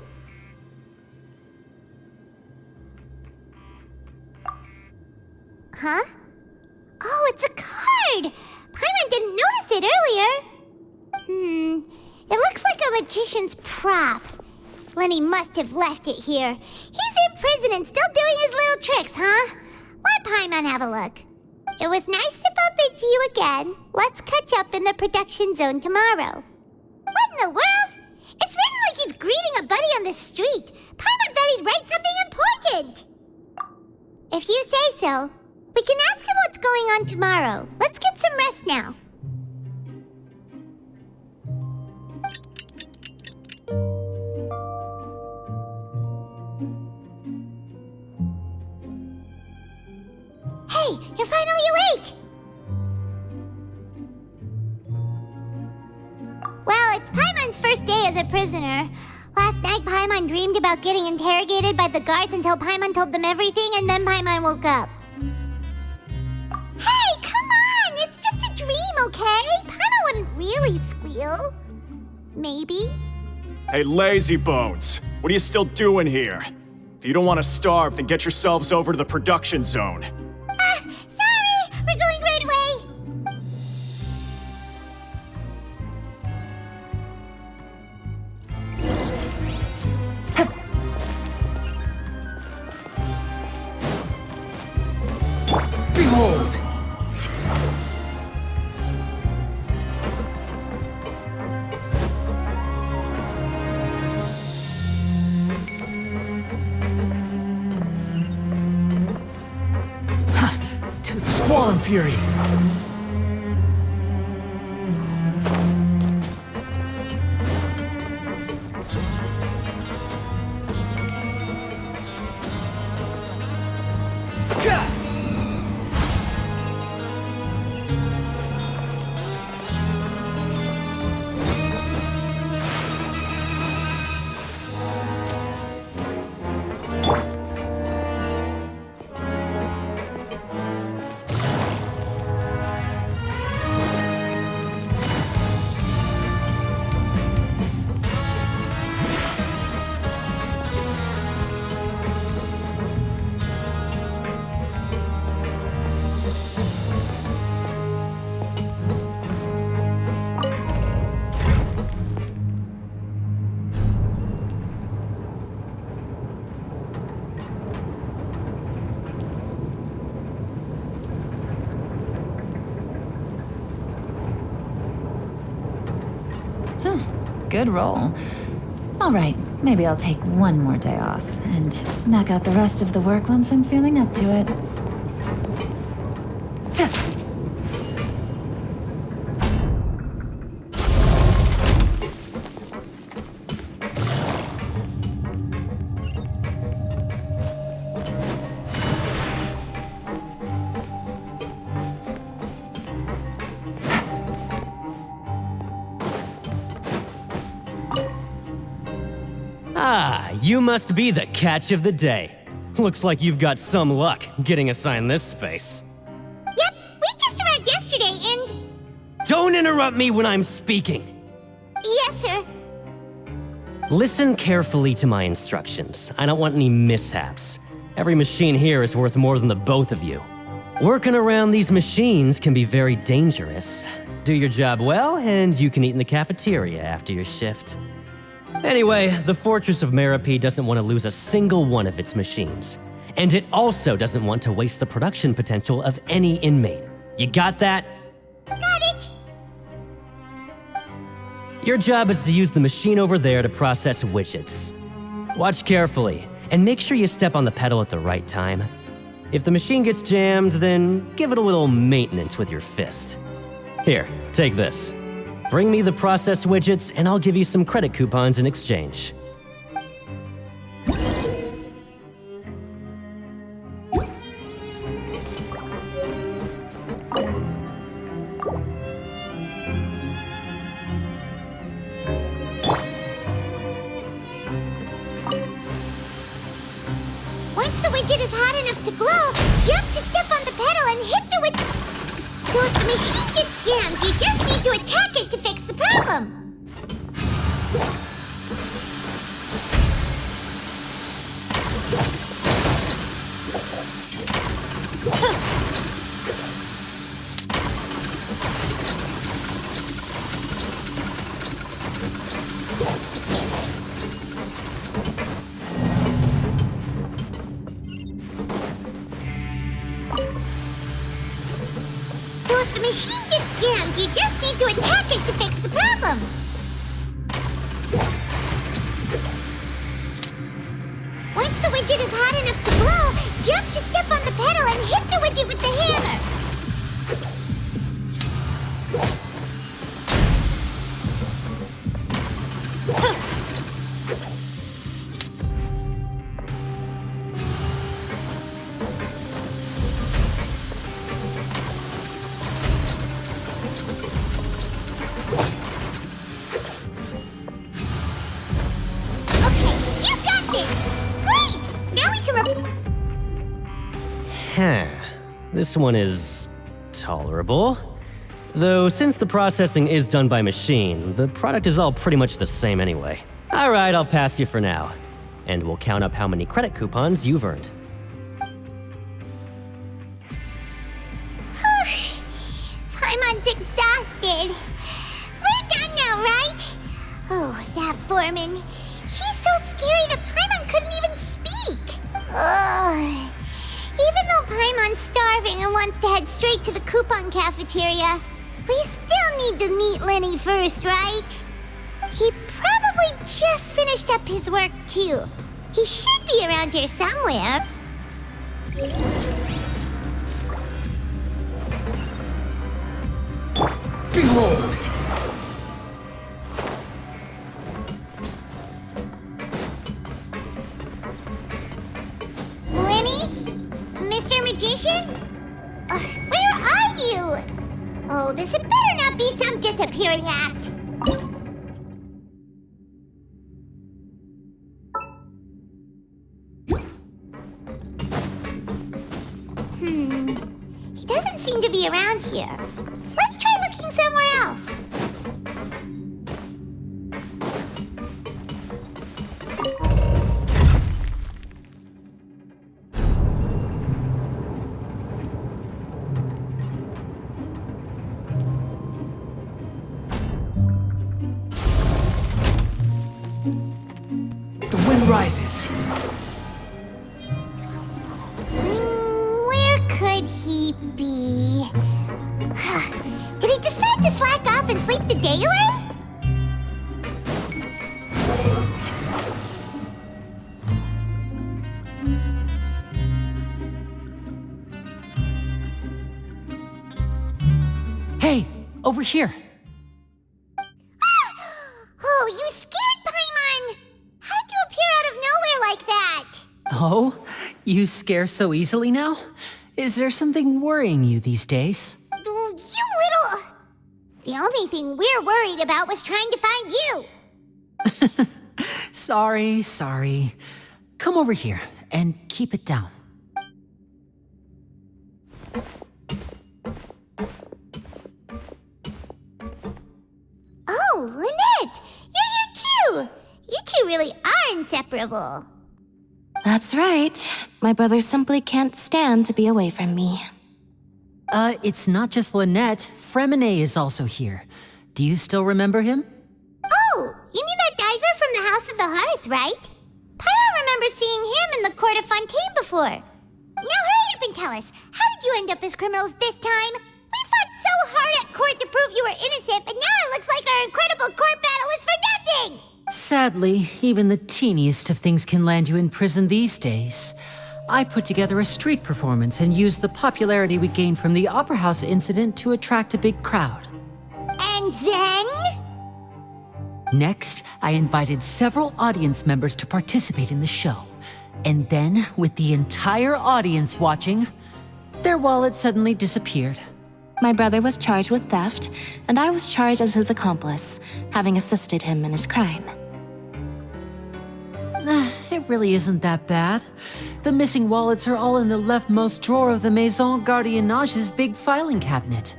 Huh? Oh, it's a card! Paimon didn't notice it earlier. It looks like a magician's prop. Lenny must have left it here. He's in prison and still doing his little tricks, huh? Let Paimon have a look. It was nice to bump into you again. Let's catch up in the production zone tomorrow. What in the world? It's written like he's greeting a buddy on the street. Paimon thought he'd write something important. If you say so. We can ask him what's going on tomorrow. Let's get some rest now. Hey, you're finally awake! Well, it's Paimon's first day as a prisoner. Last night, Paimon dreamed about getting interrogated by the guards until Paimon told them everything, and then Paimon woke up. Hey, come on! It's just a dream, okay? Paimon wouldn't really squeal. Maybe. Hey, lazy bones! What are you still doing here? If you don't want to starve, then get yourselves over to the production zone. Sorry! We're going right away! Behold! To the Squallen Fury! Good roll. All right, maybe I'll take one more day off and knock out the rest of the work once I'm feeling up to it. Ah, you must be the catch of the day. Looks like you've got some luck getting assigned this space. Yep, we just arrived yesterday and... Don't interrupt me when I'm speaking. Yes, sir. Listen carefully to my instructions. I don't want any mishaps. Every machine here is worth more than the both of you. Working around these machines can be very dangerous. Do your job well, and you can eat in the cafeteria after your shift. Anyway, the Fortress of Merope doesn't want to lose a single one of its machines. And it also doesn't want to waste the production potential of any inmate. You got that? Got it! Your job is to use the machine over there to process widgets. Watch carefully, and make sure you step on the pedal at the right time. If the machine gets jammed, then give it a little maintenance with your fist. Here, take this. Bring me the processed widgets, and I'll give you some credit coupons in exchange. Once the widget is hot enough to glow, jump to step on the pedal and hit the widget. So if the machine gets jammed, you just need to attack it to fix the problem. So if the machine gets jammed, you just need to attack it to fix the problem. Once the widget is hot enough to glow, jump to step on the pedal and hit the widget with the hammer. This one is tolerable. Though since the processing is done by machine, the product is all pretty much the same anyway. Alright, I'll pass you for now. And we'll count up how many credit coupons you've earned. Paimon's exhausted. We're done now, right? Oh, that foreman. He's so scary that Paimon couldn't even speak. Ugh. Even though Paimon's starving and wants to head straight to the coupon cafeteria, we still need to meet Lenny first, right? He probably just finished up his work, too. He should be around here somewhere. Behold! Mr. Magician? Where are you? Oh, this had better not be some disappearing act. He doesn't seem to be around here. Let's try looking somewhere else. Rises. Where could he be? Did he decide to slack off and sleep the day away? Hey, over here. Oh, you scared Paimon! How did you appear out of nowhere like that? Oh, you scare so easily now? Is there something worrying you these days? You little... The only thing we're worried about was trying to find you. Sorry. Come over here and keep it down. Oh, Lynette! You're here too! You two really are inseparable. That's right. My brother simply can't stand to be away from me. It's not just Lynette. Fremine is also here. Do you still remember him? Oh, you mean that diver from the House of the Hearth, right? Pyro remembers seeing him in the Court of Fontaine before. Now hurry up and tell us, how did you end up as criminals this time? We fought so hard at court to prove you were innocent, but now it looks like our incredible court battle was for nothing! Sadly, even the teeniest of things can land you in prison these days. I put together a street performance and used the popularity we gained from the Opera House incident to attract a big crowd. And then? Next, I invited several audience members to participate in the show. And then, with the entire audience watching, their wallet suddenly disappeared. My brother was charged with theft, and I was charged as his accomplice, having assisted him in his crime. It really isn't that bad. The missing wallets are all in the leftmost drawer of the Maison Gardiennage's big filing cabinet.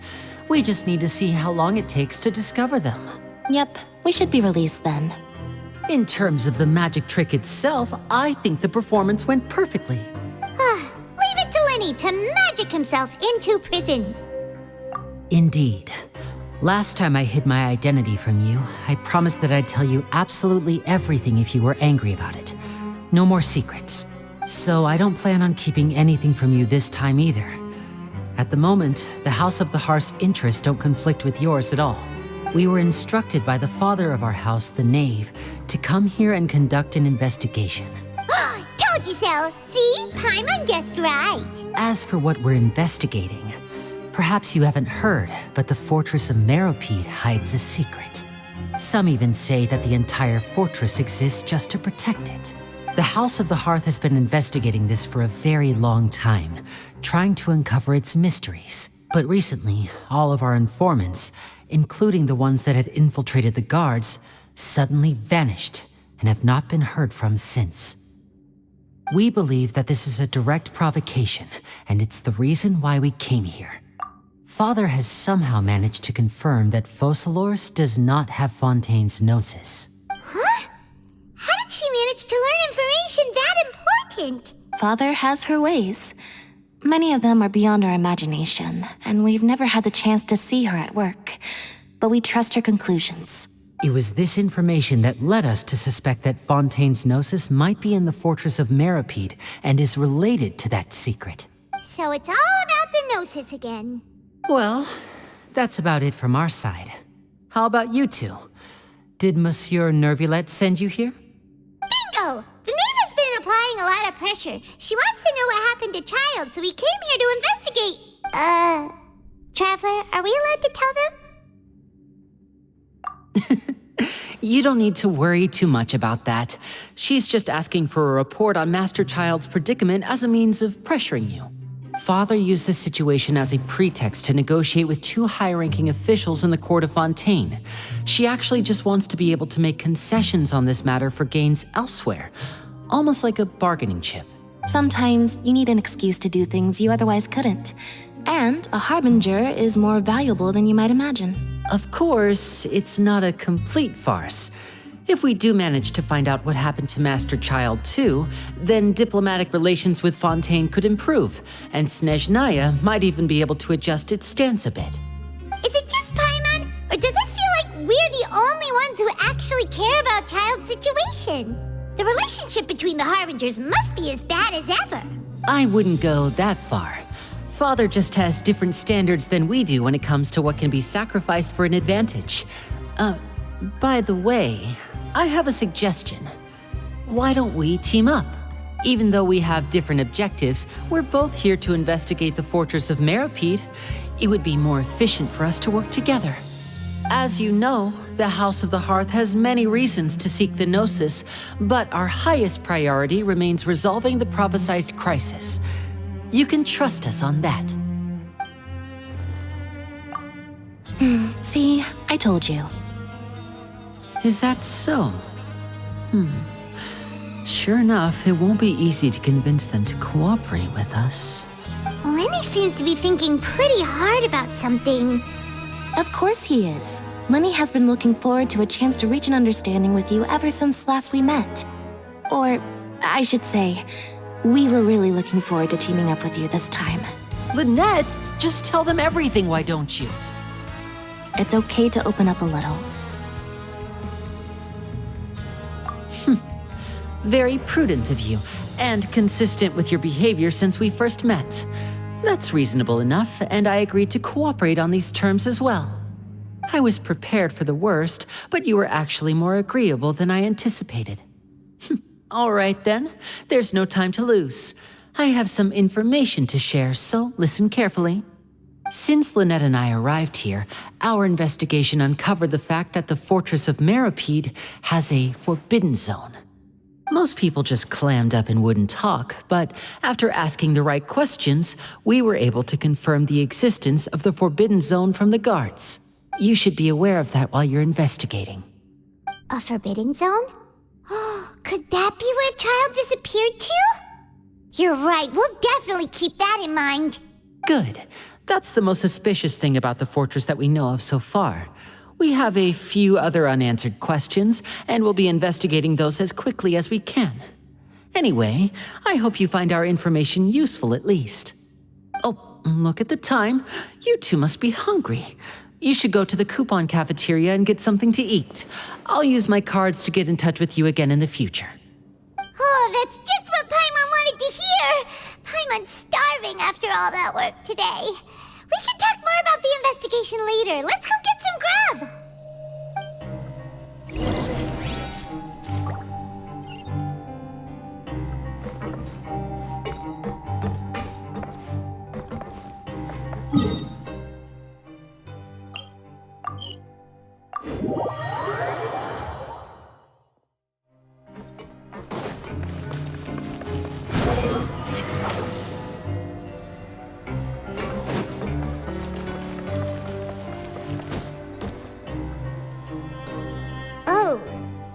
We just need to see how long it takes to discover them. Yep, we should be released then. In terms of the magic trick itself, I think the performance went perfectly. Leave it to Lenny to magic himself into prison. Indeed. Last time I hid my identity from you, I promised that I'd tell you absolutely everything if you were angry about it. No more secrets. So I don't plan on keeping anything from you this time either. At the moment, the House of the Hearth's interests don't conflict with yours at all. We were instructed by the father of our house, the Knave, to come here and conduct an investigation. Told you so! See? Paimon guessed right. As for what we're investigating, perhaps you haven't heard, but the fortress of Meropide hides a secret. Some even say that the entire fortress exists just to protect it. The House of the Hearth has been investigating this for a very long time, trying to uncover its mysteries. But recently, all of our informants, including the ones that had infiltrated the guards, suddenly vanished and have not been heard from since. We believe that this is a direct provocation, and it's the reason why we came here. Father has somehow managed to confirm that Focalors does not have Fontaine's gnosis. Huh? How did she manage to learn information that important? Father has her ways. Many of them are beyond our imagination, and we've never had the chance to see her at work. But we trust her conclusions. It was this information that led us to suspect that Fontaine's gnosis might be in the fortress of Meropide and is related to that secret. So it's all about the gnosis again. Well, that's about it from our side. How about you two? Did Monsieur Nervilette send you here? Bingo! The Knave has been applying a lot of pressure. She wants to know what happened to Child, so we came here to investigate. Traveler, are we allowed to tell them? You don't need to worry too much about that. She's just asking for a report on Master Child's predicament as a means of pressuring you. Father used this situation as a pretext to negotiate with two high-ranking officials in the court of Fontaine. She actually just wants to be able to make concessions on this matter for gains elsewhere, almost like a bargaining chip. Sometimes you need an excuse to do things you otherwise couldn't. And a harbinger is more valuable than you might imagine. Of course, it's not a complete farce. If we do manage to find out what happened to Master Child too, then diplomatic relations with Fontaine could improve, and Snezhnaya might even be able to adjust its stance a bit. Is it just Paimon, or does it feel like we're the only ones who actually care about Child's situation? The relationship between the Harbingers must be as bad as ever. I wouldn't go that far. Father just has different standards than we do when it comes to what can be sacrificed for an advantage. By the way, I have a suggestion. Why don't we team up? Even though we have different objectives, we're both here to investigate the fortress of Meropide. It would be more efficient for us to work together. As you know, the House of the Hearth has many reasons to seek the Gnosis, but our highest priority remains resolving the prophesized crisis. You can trust us on that. See, I told you. Is that so? Sure enough, it won't be easy to convince them to cooperate with us. Lenny seems to be thinking pretty hard about something. Of course he is. Lenny has been looking forward to a chance to reach an understanding with you ever since last we met. Or, I should say, we were really looking forward to teaming up with you this time. Lynette, just tell them everything, why don't you? It's okay to open up a little. Very prudent of you, and consistent with your behavior since we first met. That's reasonable enough, and I agreed to cooperate on these terms as well. I was prepared for the worst, but you were actually more agreeable than I anticipated. All right then, there's no time to lose. I have some information to share, so listen carefully. Since Lynette and I arrived here, our investigation uncovered the fact that the Fortress of Meripede has a forbidden zone. Most people just clammed up and wouldn't talk, but after asking the right questions, we were able to confirm the existence of the forbidden zone from the guards. You should be aware of that while you're investigating. A forbidden zone? Could that be where the child disappeared to? You're right, we'll definitely keep that in mind. Good. That's the most suspicious thing about the fortress that we know of so far. We have a few other unanswered questions, and we'll be investigating those as quickly as we can. Anyway, I hope you find our information useful at least. Oh, look at the time. You two must be hungry. You should go to the coupon cafeteria and get something to eat. I'll use my cards to get in touch with you again in the future. Oh, that's just what Paimon wanted to hear! Paimon's starving after all that work today. We can talk more about the investigation later. Let's go get some grub! Oh,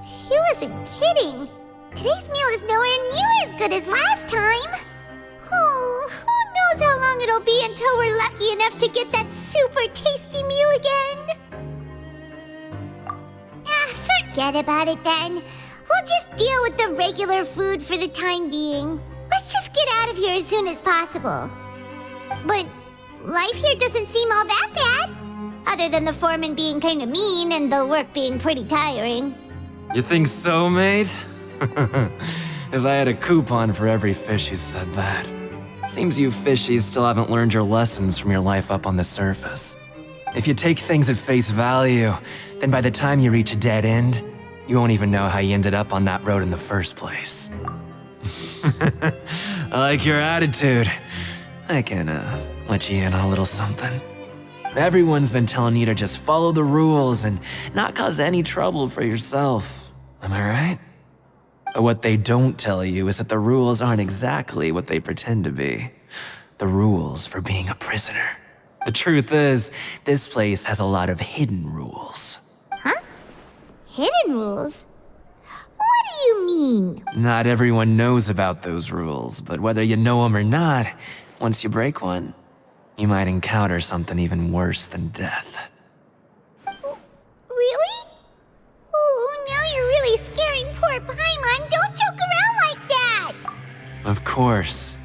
he wasn't kidding. Today's meal is nowhere near as good as last time. Oh, who knows how long it'll be until we're lucky enough to get that super tasty meal again. Forget about it then. We'll just deal with the regular food for the time being. Let's just get out of here as soon as possible. But life here doesn't seem all that bad. Other than the foreman being kinda mean and the work being pretty tiring. You think so, mate? If I had a coupon for every fish who said that. Seems you fishies still haven't learned your lessons from your life up on the surface. If you take things at face value, then by the time you reach a dead end, you won't even know how you ended up on that road in the first place. I like your attitude. I can, let you in on a little something. Everyone's been telling you to just follow the rules and not cause any trouble for yourself. Am I right? But what they don't tell you is that the rules aren't exactly what they pretend to be. The rules for being a prisoner. The truth is, this place has a lot of hidden rules. Huh? Hidden rules? What do you mean? Not everyone knows about those rules, but whether you know them or not, once you break one, you might encounter something even worse than death. Really? Oh, now you're really scaring poor Paimon. Don't joke around like that! Of course.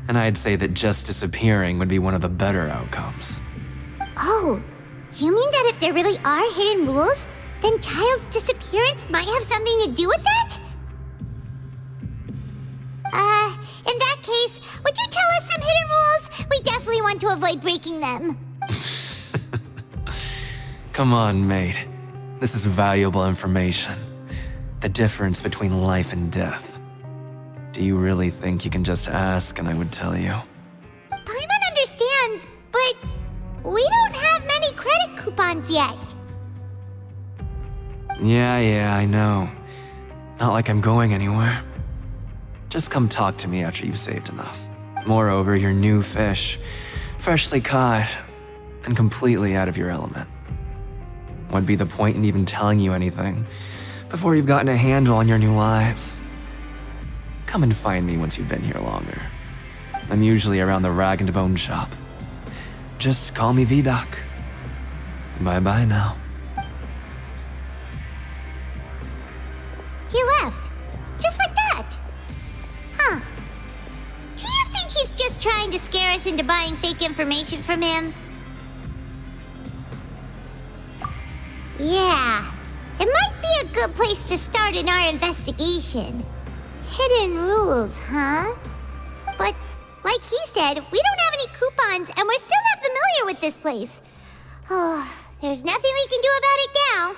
And I'd say that just disappearing would be one of the better outcomes. Oh, you mean that if there really are hidden rules, then Child's disappearance might have something to do with that? In that case, would you tell us some hidden rules? We definitely want to avoid breaking them. Come on, mate. This is valuable information. The difference between life and death. Do you really think you can just ask and I would tell you? Paimon understands, but we don't have many credit coupons yet. Yeah, I know. Not like I'm going anywhere. Just come talk to me after you've saved enough. Moreover, you're new fish, freshly caught, and completely out of your element. What'd be the point in even telling you anything before you've gotten a handle on your new lives? Come and find me once you've been here longer. I'm usually around the rag and bone shop. Just call me V-Doc. Bye-bye now. He left. Just like that. Huh. Do you think he's just trying to scare us into buying fake information from him? Yeah. It might be a good place to start in our investigation. Hidden rules, huh? But, like he said, we don't have any coupons and we're still not familiar with this place. Oh, there's nothing we can do about it now.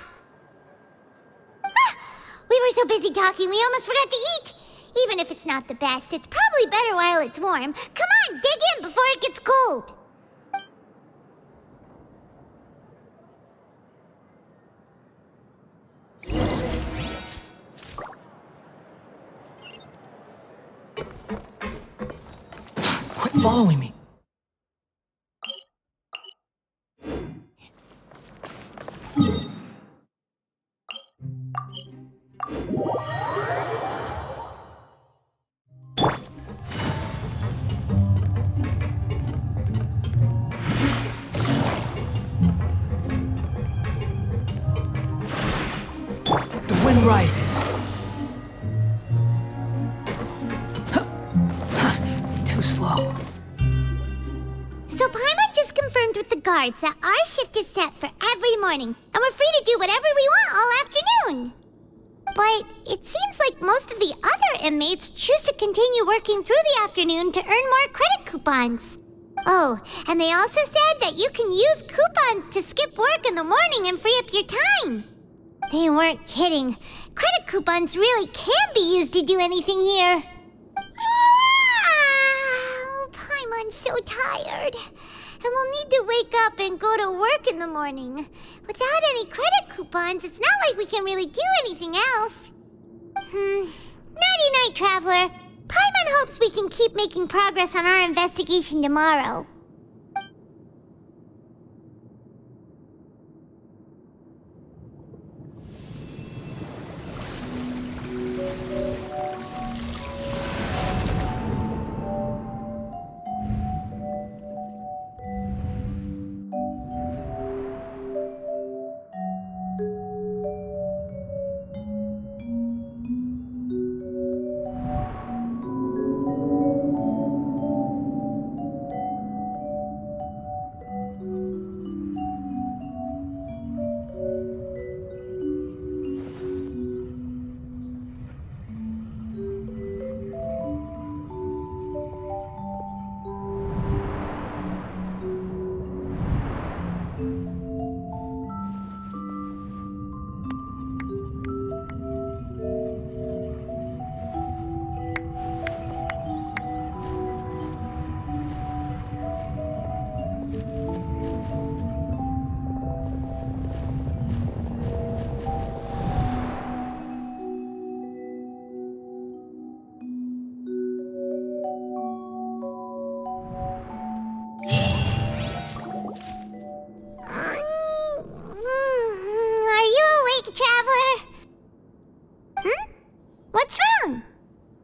Ah, we were so busy talking we almost forgot to eat. Even if it's not the best, it's probably better while it's warm. Come on, dig in before it gets cold. Quit following me. The wind rises. Too slow. So Paimon just confirmed with the guards that our shift is set for every morning, and we're free to do whatever we want all afternoon. But it seems like most of the other inmates choose to continue working through the afternoon to earn more credit coupons. Oh, and they also said that you can use coupons to skip work in the morning and free up your time. They weren't kidding. Credit coupons really can be used to do anything here. Paimon's so tired. And we'll need to wake up and go to work in the morning. Without any credit coupons, it's not like we can really do anything else. Nighty-night, Traveler. Paimon hopes we can keep making progress on our investigation tomorrow.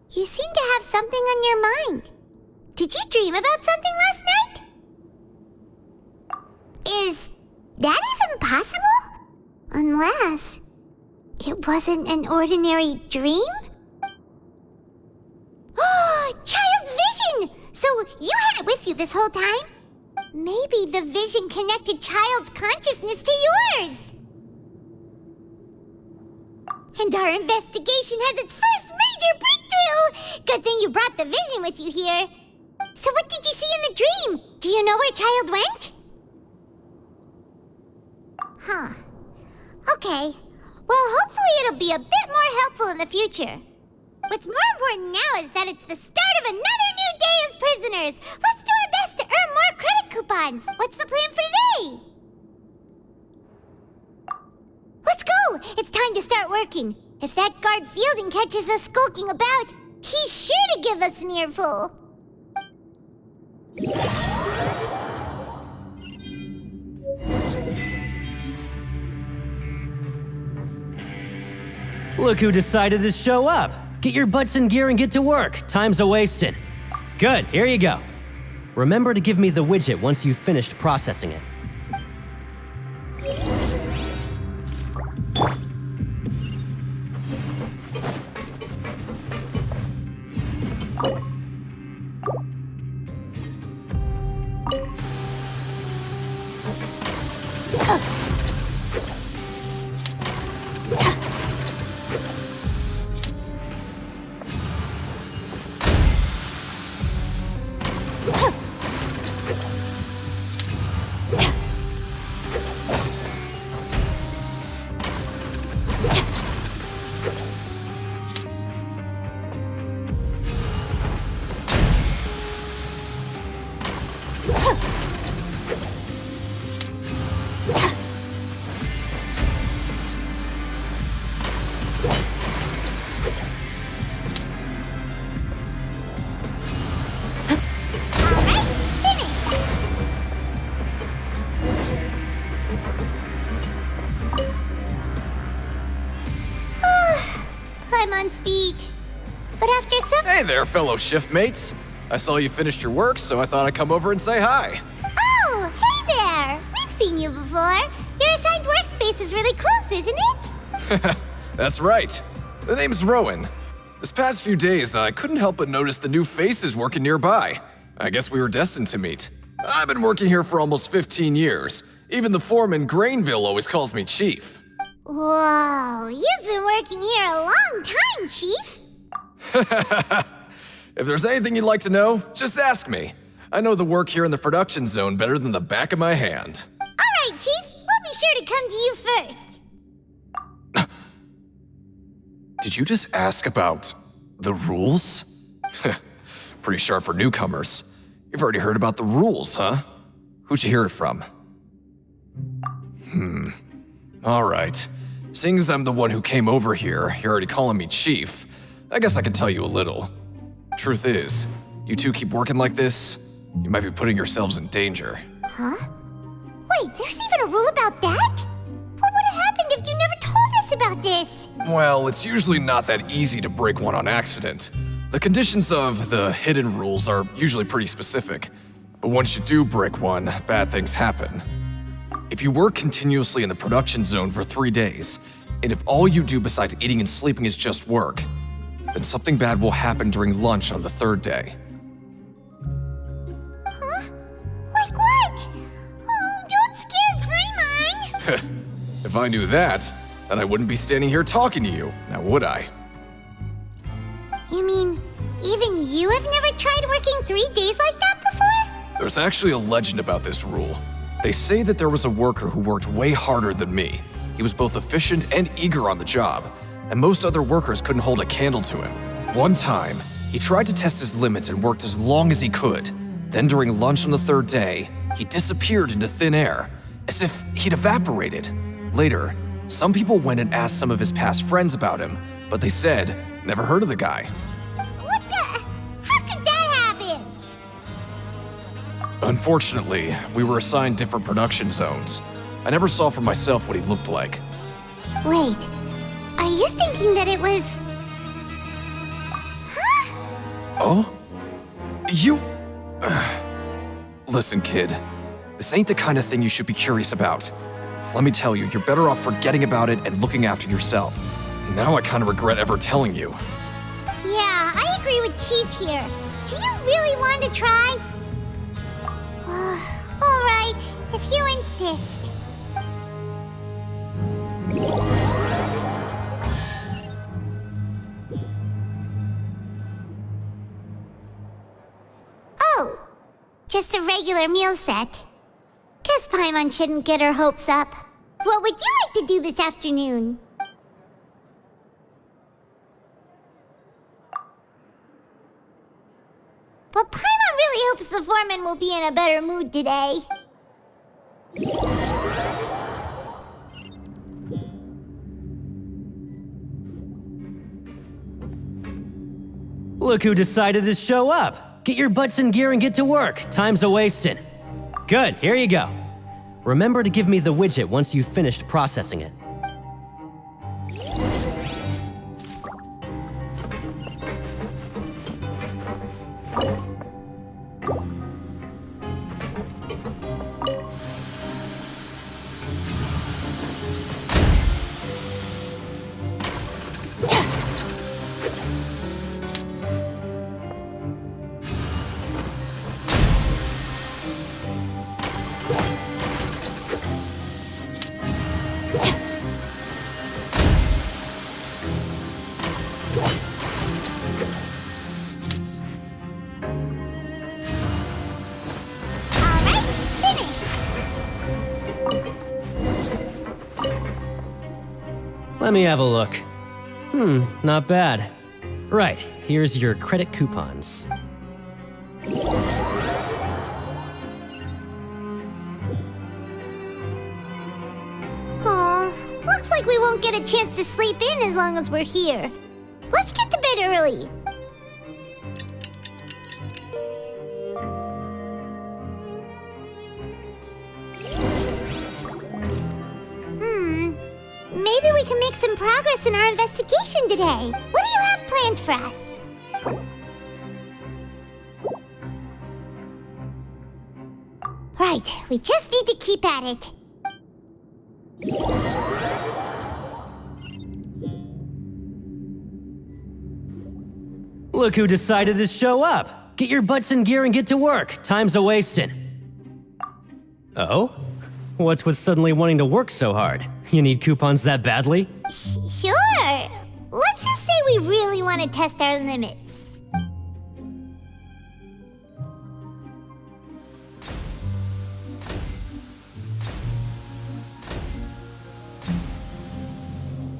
You seem to have something on your mind. Did you dream about something last night? Is that even possible? Unless it wasn't an ordinary dream? Oh, Child's vision! So you had it with you this whole time? Maybe the vision connected Child's consciousness to yours. And our investigation has its first major breakthrough! Good thing you brought the vision with you here. So what did you see in the dream? Do you know where Child went? Huh. Okay. Well, hopefully it'll be a bit more helpful in the future. What's more important now is that it's the start of another new day as prisoners. Let's do our best to earn more credit coupons. What's the plan for today? Let's go! It's time to start working. If that guard Fielding catches us skulking about, he's sure to give us an earful. Look who decided to show up. Get your butts in gear and get to work. Time's a-wasting. Good, here you go. Remember to give me the widget once you've finished processing it. Paimon's beat. But after some— Hey there, fellow shiftmates. I saw you finished your work, so I thought I'd come over and say hi. Oh, hey there! We've seen you before. Your assigned workspace is really close, isn't it? That's right. The name's Rowan. This past few days, I couldn't help but notice the new faces working nearby. I guess we were destined to meet. I've been working here for almost 15 years. Even the foreman, Grainville, always calls me Chief. Whoa, you've been working here a long time, Chief. If there's anything you'd like to know, just ask me. I know the work here in the production zone better than the back of my hand. All right, Chief. We'll be sure to come to you first. Did you just ask about the rules? Pretty sharp for newcomers. You've already heard about the rules, huh? Who'd you hear it from? All right. Seeing as I'm the one who came over here, you're already calling me Chief. I guess I can tell you a little. Truth is, you two keep working like this, you might be putting yourselves in danger. Huh? Wait, there's even a rule about that? What would have happened if you never told us about this? Well, it's usually not that easy to break one on accident. The conditions of the hidden rules are usually pretty specific. But once you do break one, bad things happen. If you work continuously in the production zone for 3 days, and if all you do besides eating and sleeping is just work, then something bad will happen during lunch on the 3rd day. Huh? Like what? Oh, don't scare Paimon! If I knew that, then I wouldn't be standing here talking to you, now would I? You mean, even you have never tried working 3 days like that before? There's actually a legend about this rule. They say that there was a worker who worked way harder than me. He was both efficient and eager on the job, and most other workers couldn't hold a candle to him. One time, he tried to test his limits and worked as long as he could. Then during lunch on the 3rd day, he disappeared into thin air, as if he'd evaporated. Later, some people went and asked some of his past friends about him, but they said, never heard of the guy. What the? How could that happen? Unfortunately, we were assigned different production zones. I never saw for myself what he looked like. Wait, are you thinking that it was... Huh? Oh? You... Listen, kid. This ain't the kind of thing you should be curious about. Let me tell you, you're better off forgetting about it and looking after yourself. Now I kind of regret ever telling you. Yeah, I agree with Chief here. Do you really want to try? All right, if you insist. Oh, just a regular meal set. Guess Paimon shouldn't get her hopes up. What would you like to do this afternoon? But Paimon really hopes the foreman will be in a better mood today. Look who decided to show up. Get your butts in gear and get to work. Time's a-wasting. Good, here you go. Remember to give me the widget once you've finished processing it. Let me have a look. Not bad. Right, here's your credit coupons. Aw, looks like we won't get a chance to sleep in as long as we're here. Let's get to bed early. Maybe we can make some progress in our investigation today. What do planned for us. Right, we just need to keep at it. Look who decided to show up. Get your butts in gear and get to work. Time's a-wasting. Oh? What's with suddenly wanting to work so hard? You need coupons that badly? Sure. Let's just say we really want to test our limits.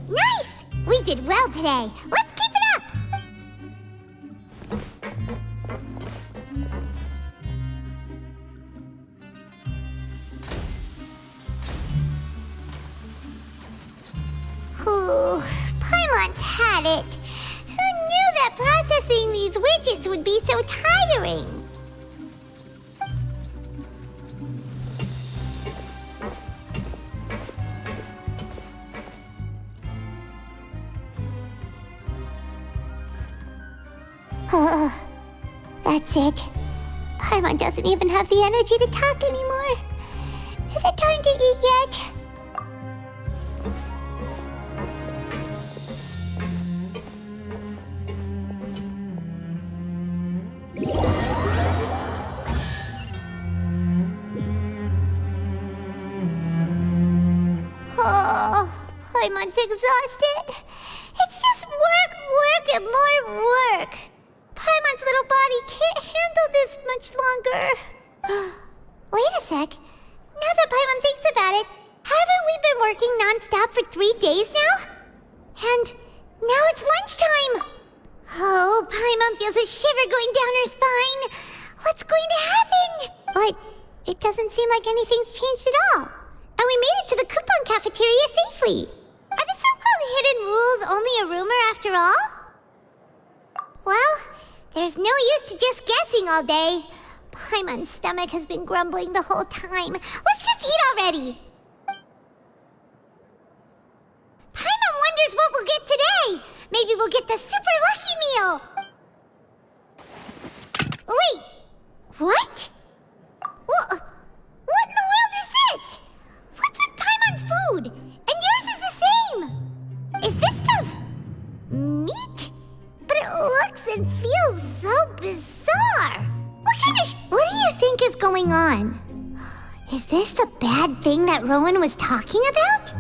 Nice! We did well today. Let's keep it up! Ooh, Paimon's had it. Who knew that processing these widgets would be so tiring? That's it. Paimon doesn't even have the energy to talk anymore. Is it time to eat yet? Oh, Paimon's exhausted. It's just work, and more work. Paimon's little body can't handle this much longer. Wait a sec. Now that Paimon thinks about it, haven't we been working non-stop for 3 days now? And now it's lunchtime. Oh, Paimon feels a shiver going down her spine. What's going to happen? But it doesn't seem like anything's changed at all. And we made it to the coupon cafeteria safely. Are the so-called hidden rules only a rumor after all? Well, there's no use to just guessing all day. Paimon's stomach has been grumbling the whole time. Let's just eat already. Paimon wonders what we'll get today. Maybe we'll get the super lucky meal. Wait, what? What in the world is this? What's with Paimon's food? And yours is the same. Is this stuff meat? But it looks and feels so bizarre. What do you think is going on? Is this the bad thing that Rowan was talking about?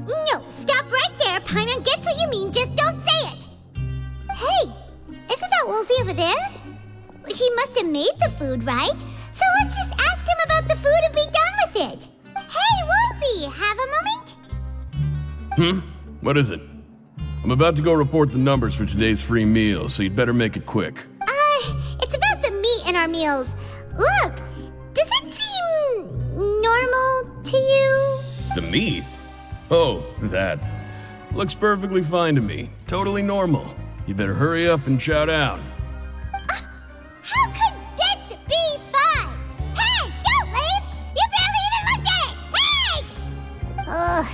No, stop right there. Paimon gets what you mean, just don't say it. Hey, isn't that Woolsey over there? He must have made the food, right? So let's just ask him about the food and be done with it. Hey, Woolsey, have a moment? What is it? I'm about to go report the numbers for today's free meal, so you'd better make it quick. It's about the meat in our meals. Look, does it seem normal to you? The meat? Oh, that. Looks perfectly fine to me. Totally normal. You better hurry up and chow down. How could this be fun? Hey, don't leave! You barely even looked at it! Hey!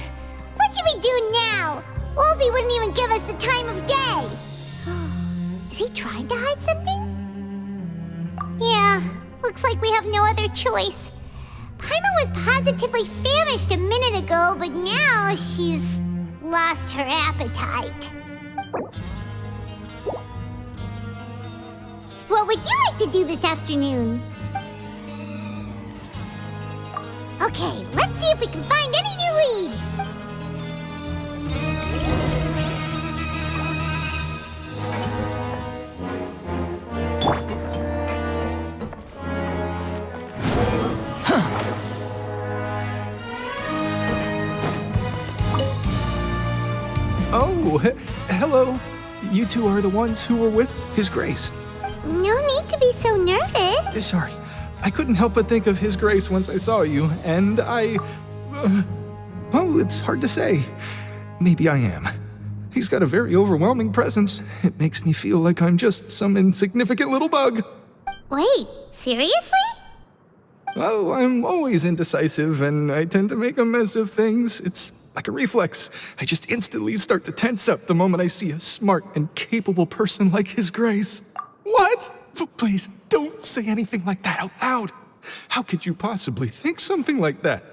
What should we do now? Woolsey wouldn't even give us the time of day. Is he trying to hide something? Yeah, looks like we have no other choice. Paimon was positively famished a minute ago, but now she's lost her appetite. What would you like to do this afternoon? Okay, let's see if we can find any new leads. Oh, hello. You two are the ones who were with His Grace. No need to be so nervous. Sorry, I couldn't help but think of His Grace once I saw you, and well, it's hard to say. Maybe I am. He's got a very overwhelming presence. It makes me feel like I'm just some insignificant little bug. Wait, seriously? Oh, I'm always indecisive, and I tend to make a mess of things. It's like a reflex. I just instantly start to tense up the moment I see a smart and capable person like His Grace. What? Please, don't say anything like that out loud. How could you possibly think something like that?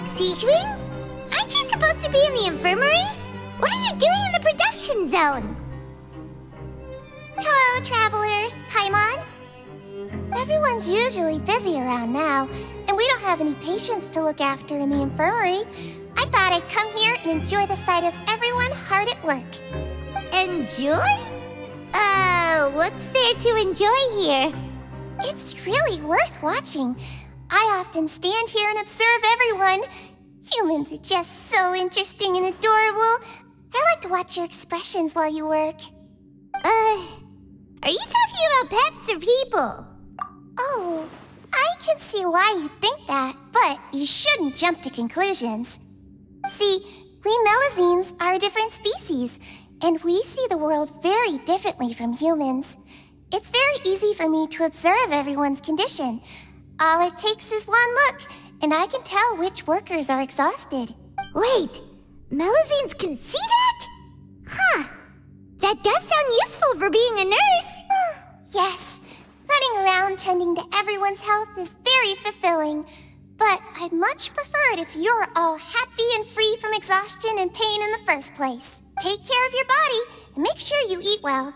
Siegewing? Aren't you supposed to be in the infirmary? What are you doing in the production zone? Hello, Traveler. Paimon? Everyone's usually busy around now, and we don't have any patients to look after in the infirmary. I thought I'd come here and enjoy the sight of everyone hard at work. Enjoy? What's there to enjoy here? It's really worth watching. I often stand here and observe everyone. Humans are just so interesting and adorable. I like to watch your expressions while you work. Are you talking about pets or people? Oh, I can see why you think that, but you shouldn't jump to conclusions. See, we Melazines are a different species, and we see the world very differently from humans. It's very easy for me to observe everyone's condition. All it takes is one look, and I can tell which workers are exhausted. Wait, Melazines can see that? Huh. That does sound useful for being a nurse. Yes, running around tending to everyone's health is very fulfilling. But I'd much prefer it if you're all happy and free from exhaustion and pain in the first place. Take care of your body and make sure you eat well.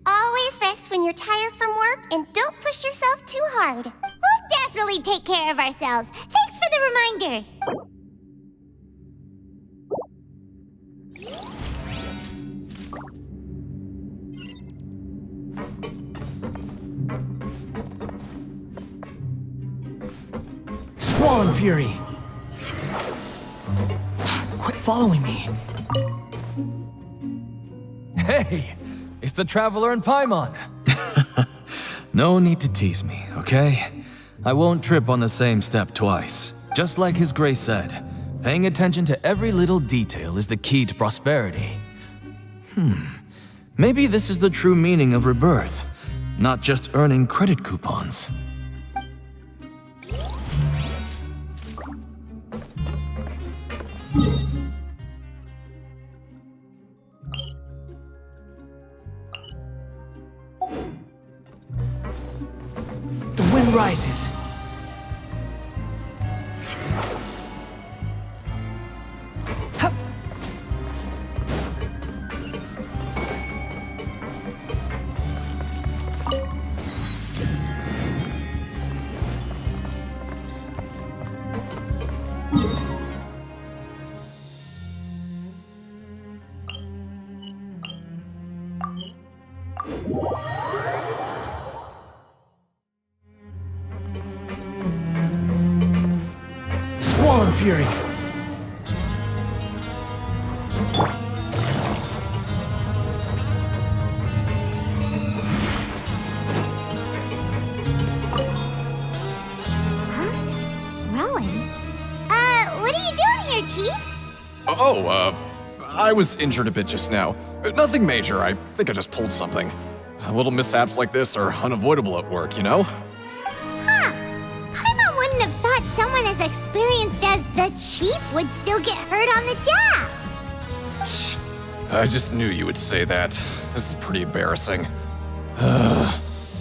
Always rest when you're tired from work and don't push yourself too hard. We'll definitely take care of ourselves. Thanks for the reminder. Squall Fury! Quit following me. Hey, it's the Traveler and Paimon. No need to tease me, okay? I won't trip on the same step twice. Just like His Grace said, paying attention to every little detail is the key to prosperity. Maybe this is the true meaning of rebirth, not just earning credit coupons. The wind rises. Hup. Squall Fury! Rowan? What are you doing here, Chief? I was injured a bit just now. Nothing major, I think I just pulled something. Little mishaps like this are unavoidable at work, you know? Paimon wouldn't have thought someone as experienced as the Chief would still get hurt on the job. Shh. I just knew you would say that. This is pretty embarrassing.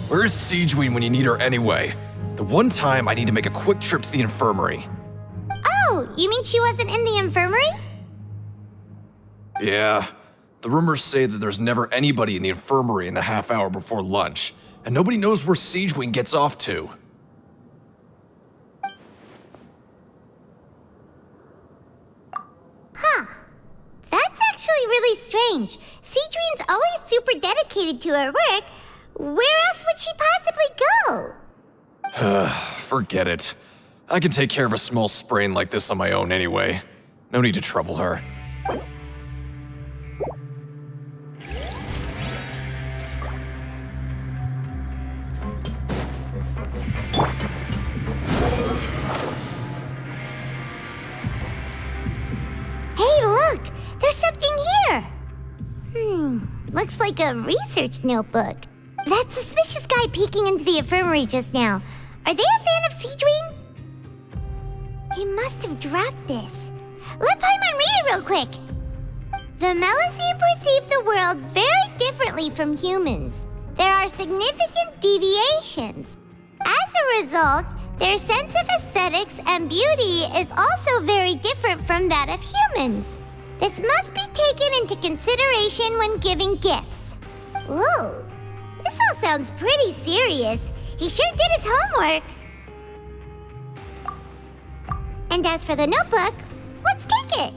Where's Siegeween when you need her anyway? The one time I need to make a quick trip to the infirmary. Oh, you mean she wasn't in the infirmary? Yeah. The rumors say that there's never anybody in the infirmary in the half hour before lunch, and nobody knows where Siegeween gets off to. Huh. That's actually really strange. Siegeween's always super dedicated to her work. Where else would she possibly go? Forget it. I can take care of a small sprain like this on my own anyway. No need to trouble her. Hey, look! There's something here! Looks like a research notebook. That suspicious guy peeking into the infirmary just now. Are they a fan of Siegeween? He must have dropped this. Let Paimon read it real quick. The Melusine perceive the world very differently from humans. There are significant deviations. As a result, their sense of aesthetics and beauty is also very different from that of humans. This must be taken into consideration when giving gifts. Ooh, this all sounds pretty serious. He sure did his homework. And as for the notebook, let's take it.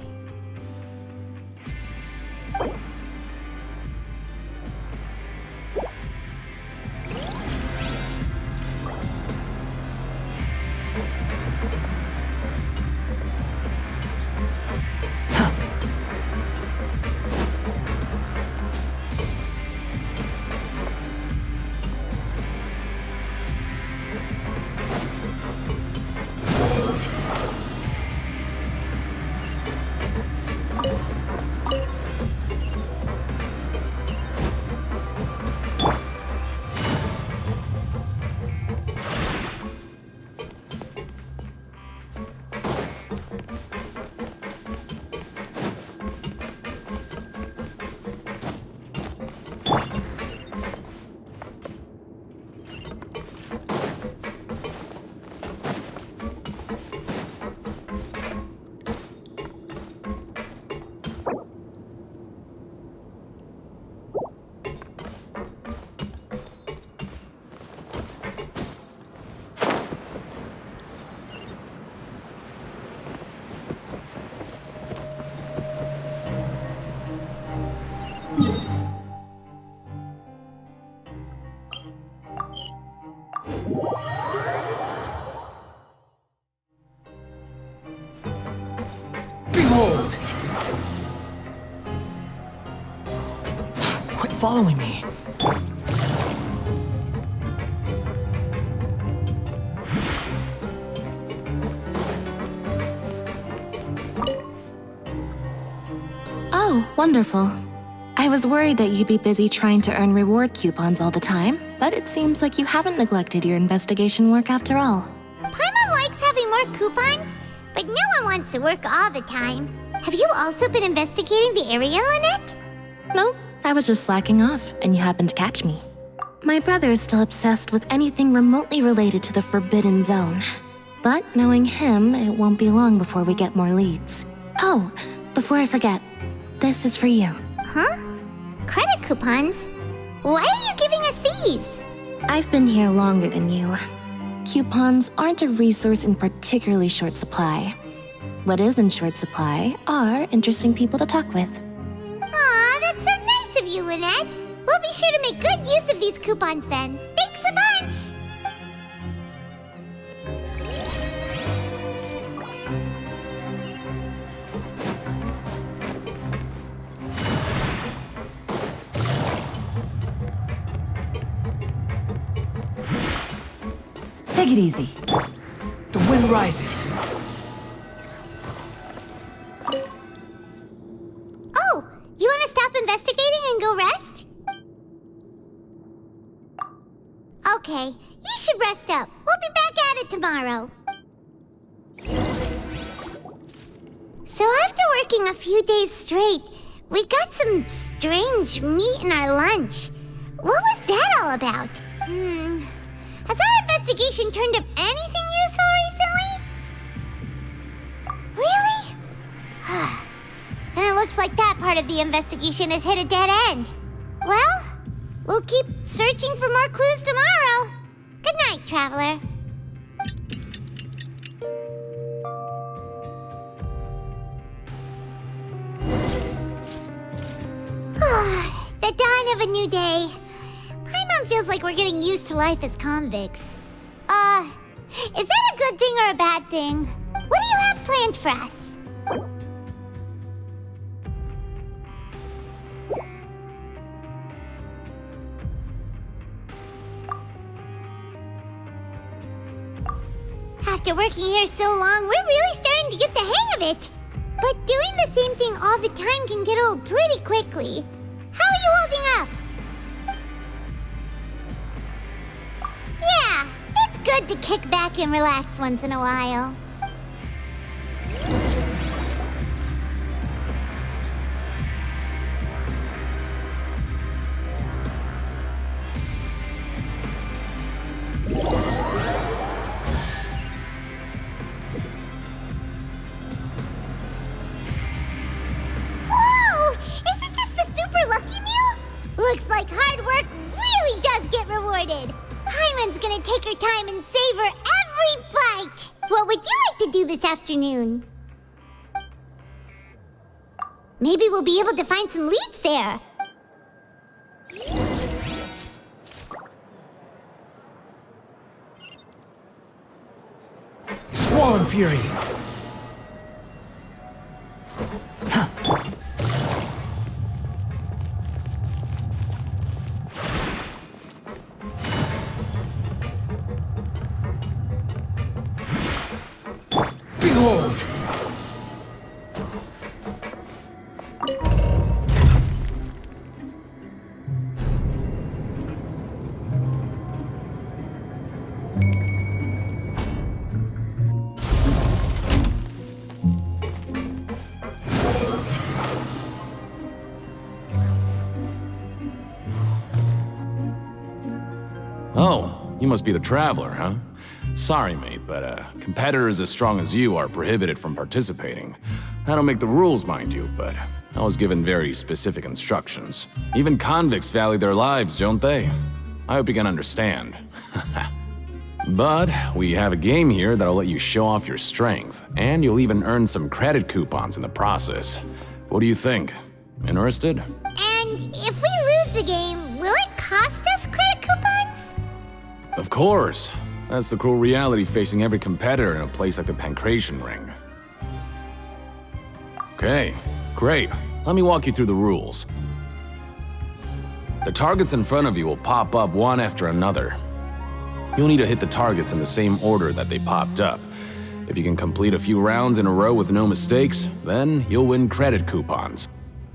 Behold! Quit following me. Oh, wonderful. I was worried that you'd be busy trying to earn reward coupons all the time, but it seems like you haven't neglected your investigation work after all. Paimon likes having more coupons, but no one wants to work all the time. Have you also been investigating the area, Lynette? No, I was just slacking off, and you happened to catch me. My brother is still obsessed with anything remotely related to the Forbidden Zone. But knowing him, it won't be long before we get more leads. Oh, before I forget, this is for you. Huh? Credit coupons? Why are you giving us these? I've been here longer than you. Coupons aren't a resource in particularly short supply. What is in short supply are interesting people to talk with. Aw, that's so nice of you, Lynette. We'll be sure to make good use of these coupons then. Thanks a bunch! Take it easy. The wind rises. Oh, you want to stop investigating and go rest? Okay, you should rest up. We'll be back at it tomorrow. So after working a few days straight, We got some strange meat in our lunch. What was that all about? Has our investigation turned up anything useful recently? Really? Then it looks like that part of the investigation has hit a dead end. Well, we'll keep searching for more clues tomorrow. Good night, Traveler. The dawn of a new day. Paimon feels like we're getting used to life as convicts. Is that a good thing or a bad thing? What do you have planned for us? After working here so long, we're really starting to get the hang of it. But doing the same thing all the time can get old pretty quickly. How are you holding up? Yeah, it's good to kick back and relax once in a while. Looks like hard work really does get rewarded. Paimon's gonna take her time and savor every bite. What would you like to do this afternoon? Maybe we'll be able to find some leads there. Squall and Fury! Behold! Oh, you must be the Traveler, huh? Sorry, mate, but competitors as strong as you are prohibited from participating. I don't make the rules, mind you, but I was given very specific instructions. Even convicts value their lives, don't they? I hope you can understand. But we have a game here that'll let you show off your strength, and you'll even earn some credit coupons in the process. What do you think? Interested? And if we lose the game, will it cost us credit coupons? Of course. That's the cruel reality facing every competitor in a place like the Pancration Ring. Okay, great. Let me walk you through the rules. The targets in front of you will pop up one after another. You'll need to hit the targets in the same order that they popped up. If you can complete a few rounds in a row with no mistakes, then you'll win credit coupons.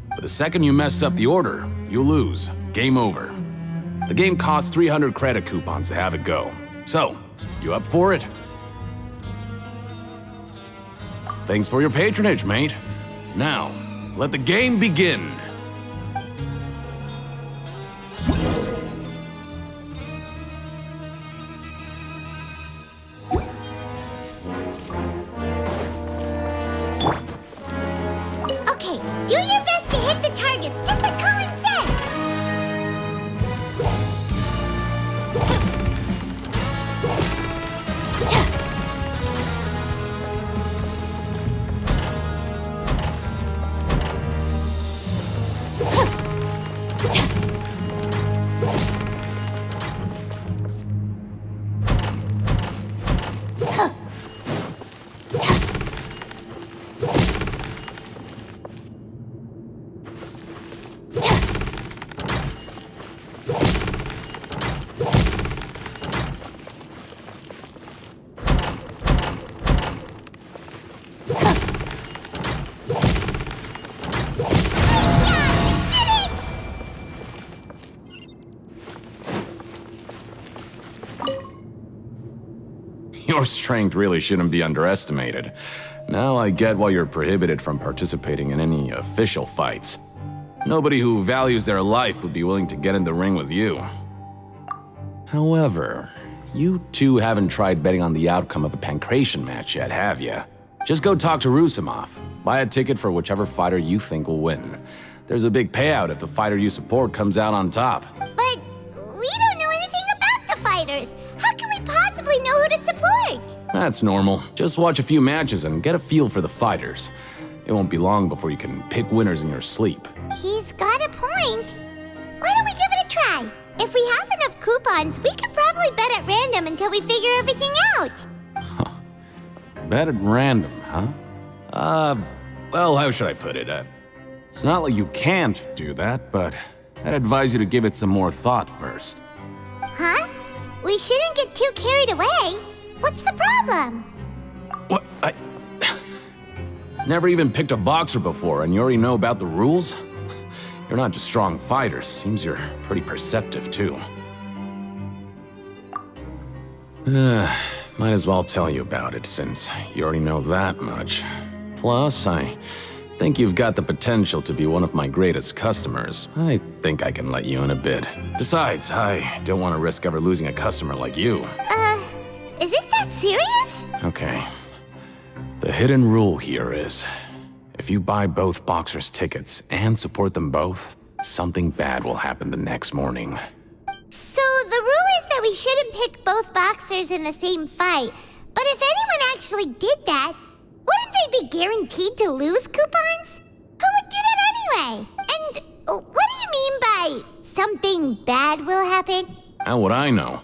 But the second you mess up the order, you'll lose. Game over. The game costs 300 credit coupons to have it go. So, you up for it? Thanks for your patronage, mate. Now, let the game begin. Okay, do your best to hit the targets, just like Colin said. Your strength really shouldn't be underestimated. Now I get why you're prohibited from participating in any official fights. Nobody who values their life would be willing to get in the ring with you. However, you two haven't tried betting on the outcome of a pancration match yet, have you? Just go talk to Rusimov. Buy a ticket for whichever fighter you think will win. There's a big payout if the fighter you support comes out on top. But we don't know anything about the fighters. How can we possibly know who to support? That's normal. Just watch a few matches and get a feel for the fighters. It won't be long before you can pick winners in your sleep. He's got a point. Why don't we give it a try? If we have enough coupons, we could probably bet at random until we figure everything out. Bet at random, huh? Well, how should I put it? It's not like you can't do that, but I'd advise you to give it some more thought first. Huh? We shouldn't get too carried away. What's the problem? What? I never even picked a boxer before, and you already know about the rules? You're not just strong fighters. Seems you're pretty perceptive, too. Might as well tell you about it, since you already know that much. Plus, I think you've got the potential to be one of my greatest customers. I think I can let you in a bid. Besides, I don't want to risk ever losing a customer like you. Is it that serious? Okay. The hidden rule here is, if you buy both boxers' tickets and support them both, something bad will happen the next morning. So the rule is that we shouldn't pick both boxers in the same fight. But if anyone actually did that, wouldn't they be guaranteed to lose coupons? Who would do that anyway? And what do you mean by something bad will happen? How would I know?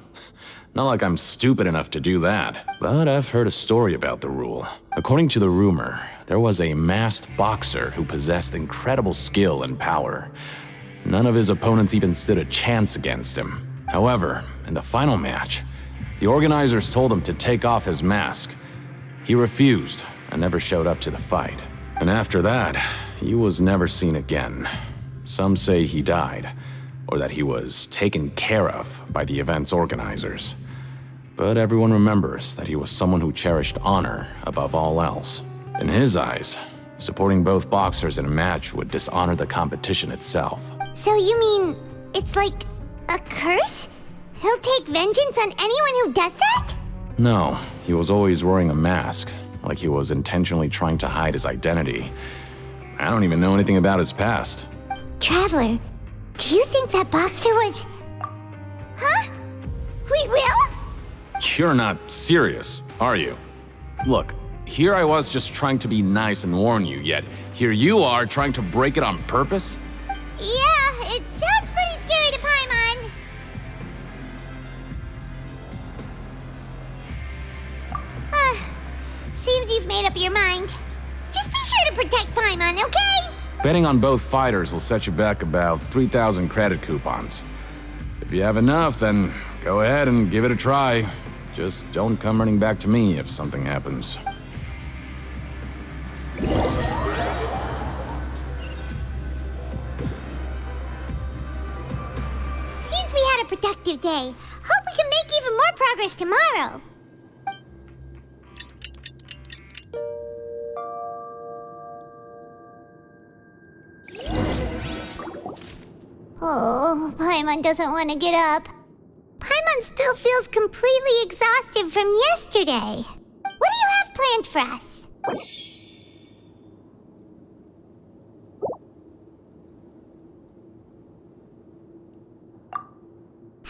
Not like I'm stupid enough to do that. But I've heard a story about the rule. According to the rumor, there was a masked boxer who possessed incredible skill and power. None of his opponents even stood a chance against him. However, in the final match, the organizers told him to take off his mask. He refused and never showed up to the fight. And after that, he was never seen again. Some say he died, or that he was taken care of by the event's organizers. But everyone remembers that he was someone who cherished honor above all else. In his eyes, supporting both boxers in a match would dishonor the competition itself. So you mean it's like a curse? He'll take vengeance on anyone who does that? No, he was always wearing a mask, like he was intentionally trying to hide his identity. I don't even know anything about his past. Traveler, do you think that boxer was... Huh? We will? You're not serious, are you? Look, here I was just trying to be nice and warn you, yet here you are trying to break it on purpose? Yeah, it sounds pretty scary to Paimon. Seems you've made up your mind. Just be sure to protect Paimon, okay? Betting on both fighters will set you back about 3,000 credit coupons. If you have enough, then go ahead and give it a try. Just don't come running back to me if something happens. Seems we had a productive day. Hope we can make even more progress tomorrow. Oh, Paimon doesn't want to get up. Paimon still feels completely exhausted from yesterday. What do you have planned for us?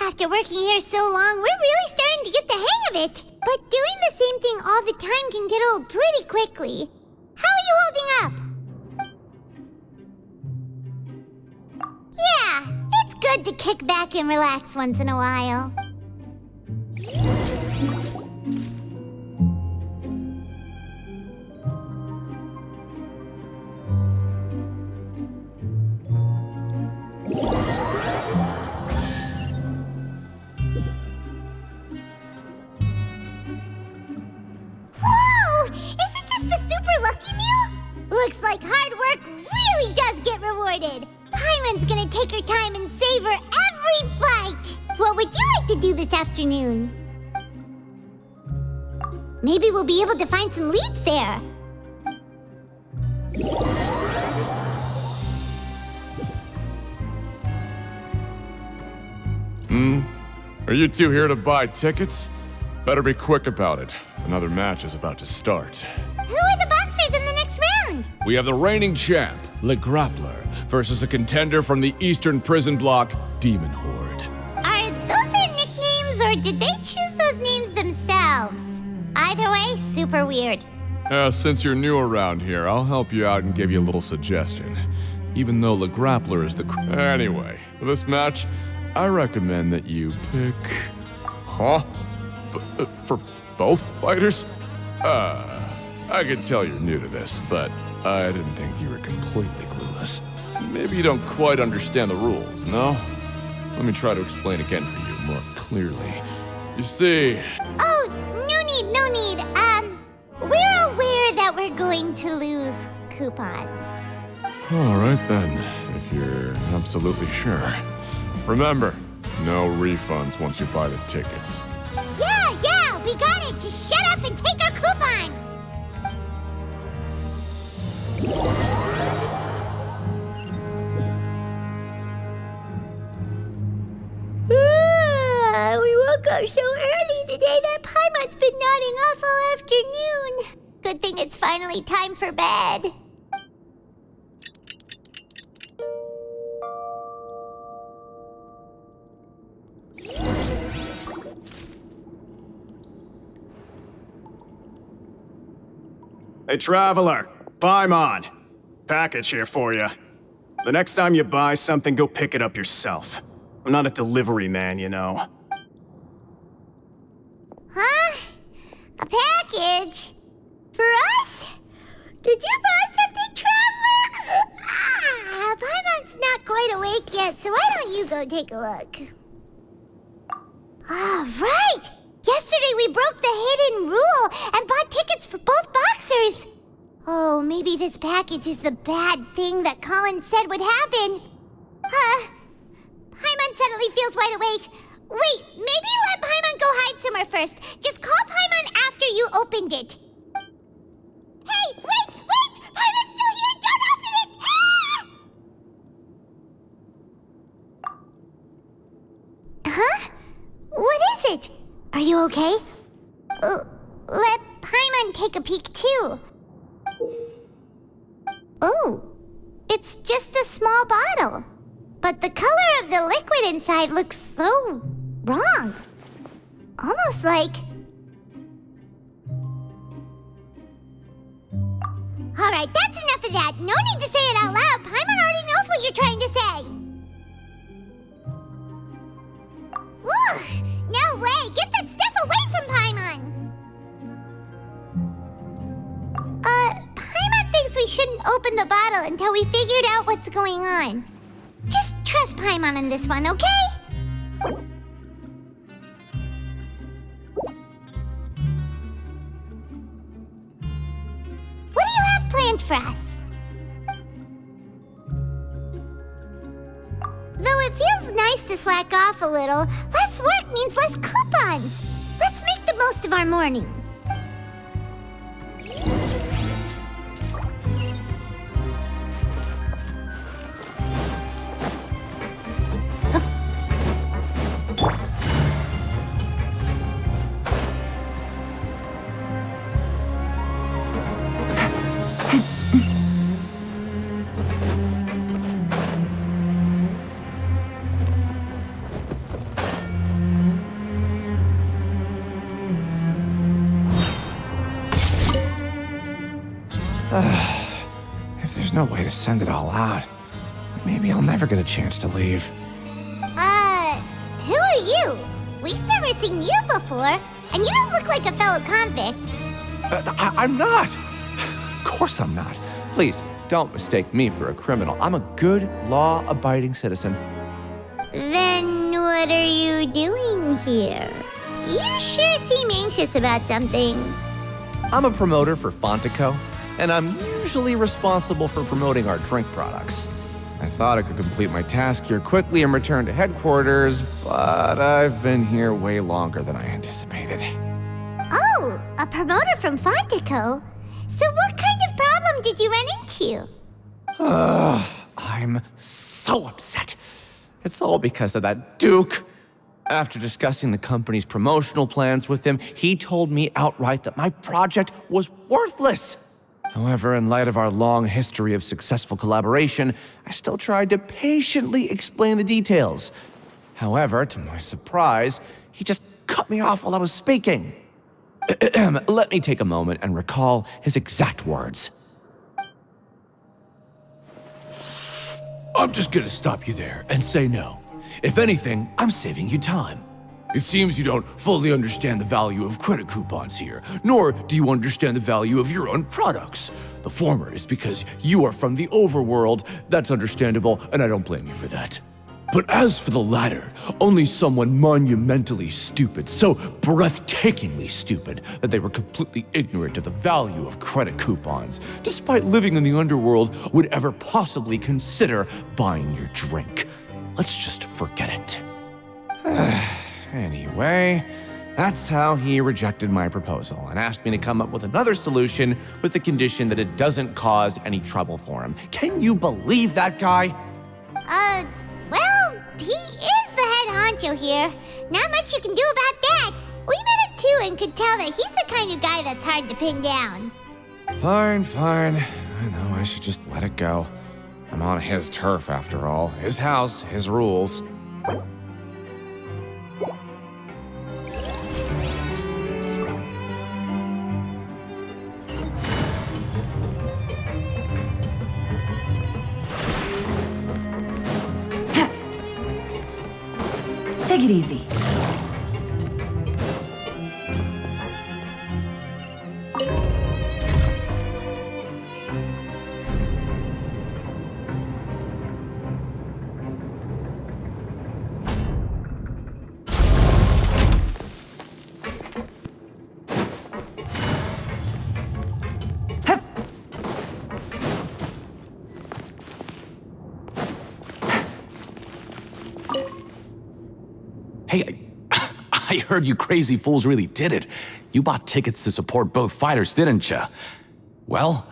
After working here so long, we're really starting to get the hang of it. But doing the same thing all the time can get old pretty quickly. How are you holding up? Yeah, it's good to kick back and relax once in a while. Whoa! Isn't this the super lucky meal? Looks like hard work really does get rewarded. Paimon's gonna take her time and savor every bite. What would you like to do this afternoon? Maybe we'll be able to find some leads there. Are you two here to buy tickets? Better be quick about it. Another match is about to start. Who are the boxers in the next round? We have the reigning champ, Le Grappler, versus a contender from the Eastern Prison Block, Demon Horde. Are those their nicknames, or did they choose those names themselves? Either way, super weird. Since you're new around here, I'll help you out and give you a little suggestion. Even though Le Grappler is the Anyway, for this match, I recommend that you pick... Huh? For both fighters? I can tell you're new to this, but I didn't think you were completely clueless. Maybe you don't quite understand the rules, no? Let me try to explain again for you more clearly. You see... Oh, no need. We're aware that we're going to lose coupons. All right then, if you're absolutely sure. Remember, no refunds once you buy the tickets. Yeah, we got it. Just shut up and take our coupons. We woke up so early today that Paimon's been nodding off all afternoon. Good thing it's finally time for bed. Hey, Traveler, Paimon. Package here for you. The next time you buy something, go pick it up yourself. I'm not a delivery man, you know. Huh? A package? For us? Did you buy something, Traveler? Paimon's not quite awake yet, so why don't you go take a look? Right! Yesterday we broke the hidden rule and bought tickets for both boxers. Oh, maybe this package is the bad thing that Colin said would happen. Paimon suddenly feels wide awake. Wait, maybe let Paimon go hide somewhere first. Just call Paimon after you opened it. Hey, wait! Paimon's still here! Don't open it! Huh? What is it? Are you okay? Let Paimon take a peek too. Oh, it's just a small bottle. But the color of the liquid inside looks so wrong. Almost like... Alright, that's enough of that. No need to say it out loud. Paimon already knows what you're trying to say. Ugh, no way. Get that stuff away from Paimon. Paimon thinks we shouldn't open the bottle until we figured out what's going on. Just trust Paimon on this one, okay? What do you have planned for us? Though it feels nice to slack off a little, less work means less coupons. Let's make the most of our morning. If there's no way to send it all out, maybe I'll never get a chance to leave. Who are you? We've never seen you before, and you don't look like a fellow convict. I'm not! Of course I'm not. Please, don't mistake me for a criminal. I'm a good, law-abiding citizen. Then what are you doing here? You sure seem anxious about something. I'm a promoter for Fontico, and I'm usually responsible for promoting our drink products. I thought I could complete my task here quickly and return to headquarters, but I've been here way longer than I anticipated. Oh, a promoter from Fontico? So what kind of problem did you run into? I'm so upset. It's all because of that Duke. After discussing the company's promotional plans with him, he told me outright that my project was worthless. However, in light of our long history of successful collaboration, I still tried to patiently explain the details. However, to my surprise, he just cut me off while I was speaking. Let me take a moment and recall his exact words. I'm just gonna stop you there and say no. If anything, I'm saving you time. It seems you don't fully understand the value of credit coupons here, nor do you understand the value of your own products. The former is because you are from the overworld. That's understandable, and I don't blame you for that. But as for the latter, only someone monumentally stupid, so breathtakingly stupid that they were completely ignorant of the value of credit coupons, despite living in the underworld, would ever possibly consider buying your drink. Let's just forget it. Anyway, that's how he rejected my proposal and asked me to come up with another solution with the condition that it doesn't cause any trouble for him. Can you believe that guy? Well, he is the head honcho here. Not much you can do about that. We met him too and could tell that he's the kind of guy that's hard to pin down. Fine. I know I should just let it go. I'm on his turf after all. His house, his rules. Take it easy. Hey, I heard you crazy fools really did it. You bought tickets to support both fighters, didn't you? Well,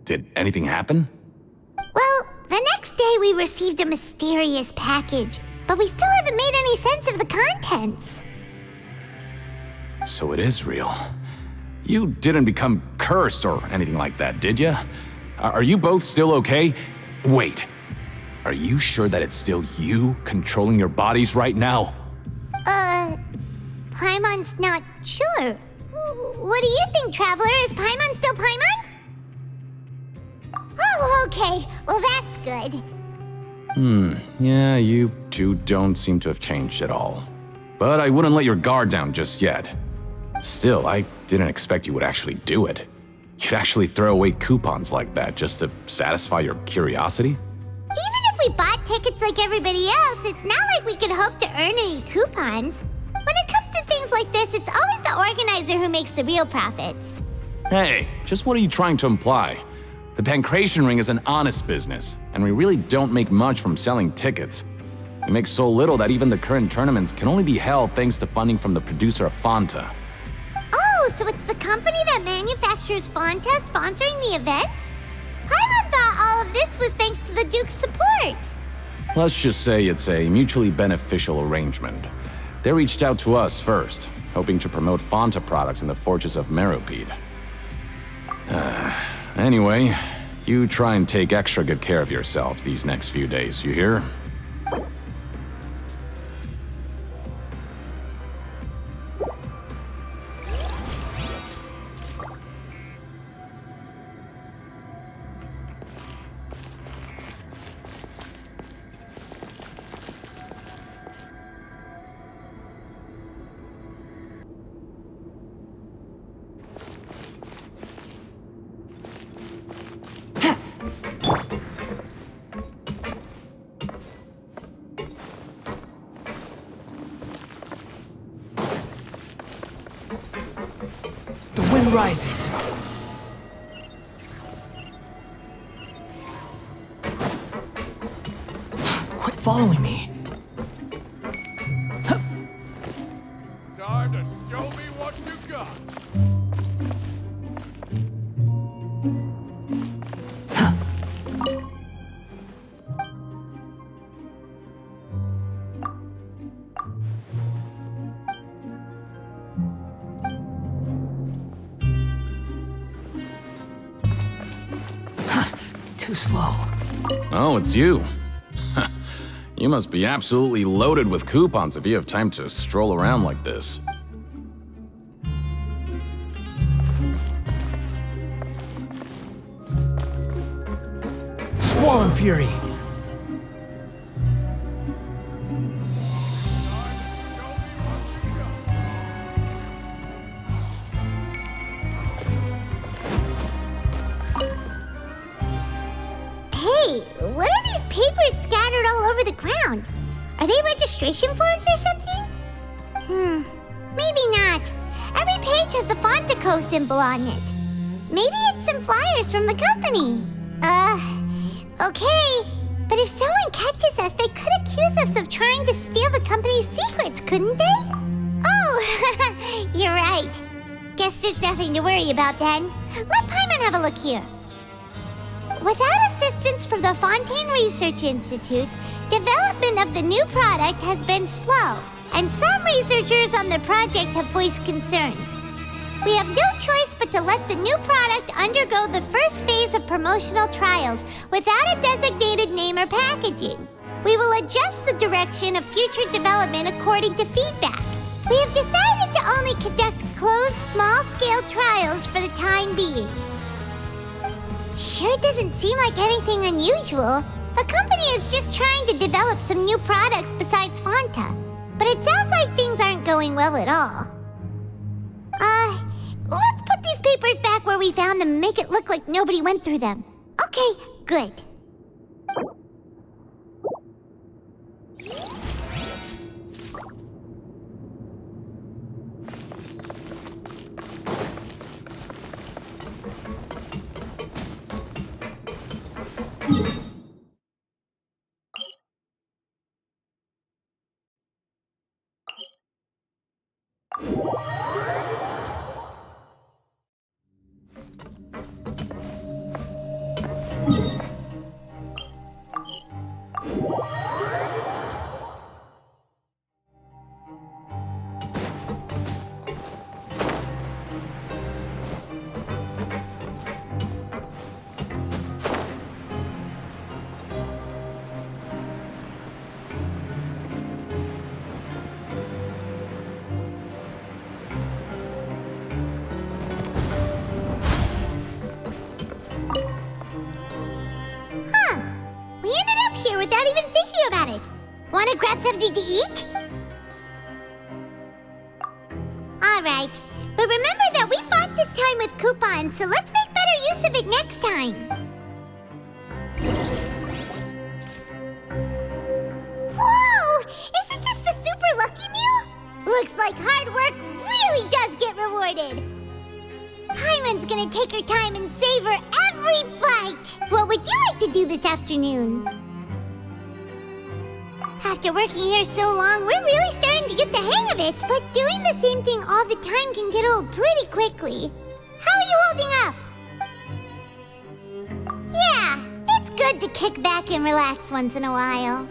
did anything happen? Well, the next day we received a mysterious package, but we still haven't made any sense of the contents. So it is real. You didn't become cursed or anything like that, did you? Are you both still okay? Wait, are you sure that it's still you controlling your bodies right now? Paimon's not sure. What do you think, Traveler? Is Paimon still Paimon? Oh, okay. Well, that's good. Yeah, you two don't seem to have changed at all. But I wouldn't let your guard down just yet. Still, I didn't expect you would actually do it. You'd actually throw away coupons like that just to satisfy your curiosity? Even if we bought tickets like everybody else, it's not like we could hope to earn any coupons. When it comes to things like this, it's always the organizer who makes the real profits. Hey, just what are you trying to imply? The Pancration Ring is an honest business, and we really don't make much from selling tickets. We make so little that even the current tournaments can only be held thanks to funding from the producer of Fanta. Oh, so it's the company that manufactures Fanta sponsoring the events? Paimon thought all of this was thanks to the Duke's support. Let's just say it's a mutually beneficial arrangement. They reached out to us first, hoping to promote Fanta products in the Fortress of Meropide. Anyway, you try and take extra good care of yourselves these next few days, you hear? Rises. Quit following me. Time to show me what you got. too slow. Oh, it's you. You must be absolutely loaded with coupons if you have time to stroll around like this. Swarm Fury! Hey, what are these papers scattered all over the ground? Are they registration forms or something? Maybe not. Every page has the Fontico symbol on it. Maybe it's some flyers from the company. Okay. But if someone catches us, they could accuse us of trying to steal the company's secrets, couldn't they? Oh, you're right. Guess there's nothing to worry about then. Let Paimon have a look here. Without assistance from the Fontaine Research Institute, development of the new product has been slow, and some researchers on the project have voiced concerns. We have no choice but to let the new product undergo the first phase of promotional trials without a designated name or packaging. We will adjust the direction of future development according to feedback. We have decided to only conduct closed, small-scale trials for the time being. Sure doesn't seem like anything unusual. The company is just trying to develop some new products besides Fanta. But it sounds like things aren't going well at all. Let's put these papers back where we found them and make it look like nobody went through them. Okay, good. Without even thinking about it. Want to grab something to eat? Alright, but remember that we bought this time with coupons, so let's make better use of it next time. Whoa! Isn't this the super lucky meal? Looks like hard work really does get rewarded. Paimon's gonna take her time and savor every bite. What would you like to do this afternoon? After working here so long, we're really starting to get the hang of it. But doing the same thing all the time can get old pretty quickly. How are you holding up? Yeah, it's good to kick back and relax once in a while.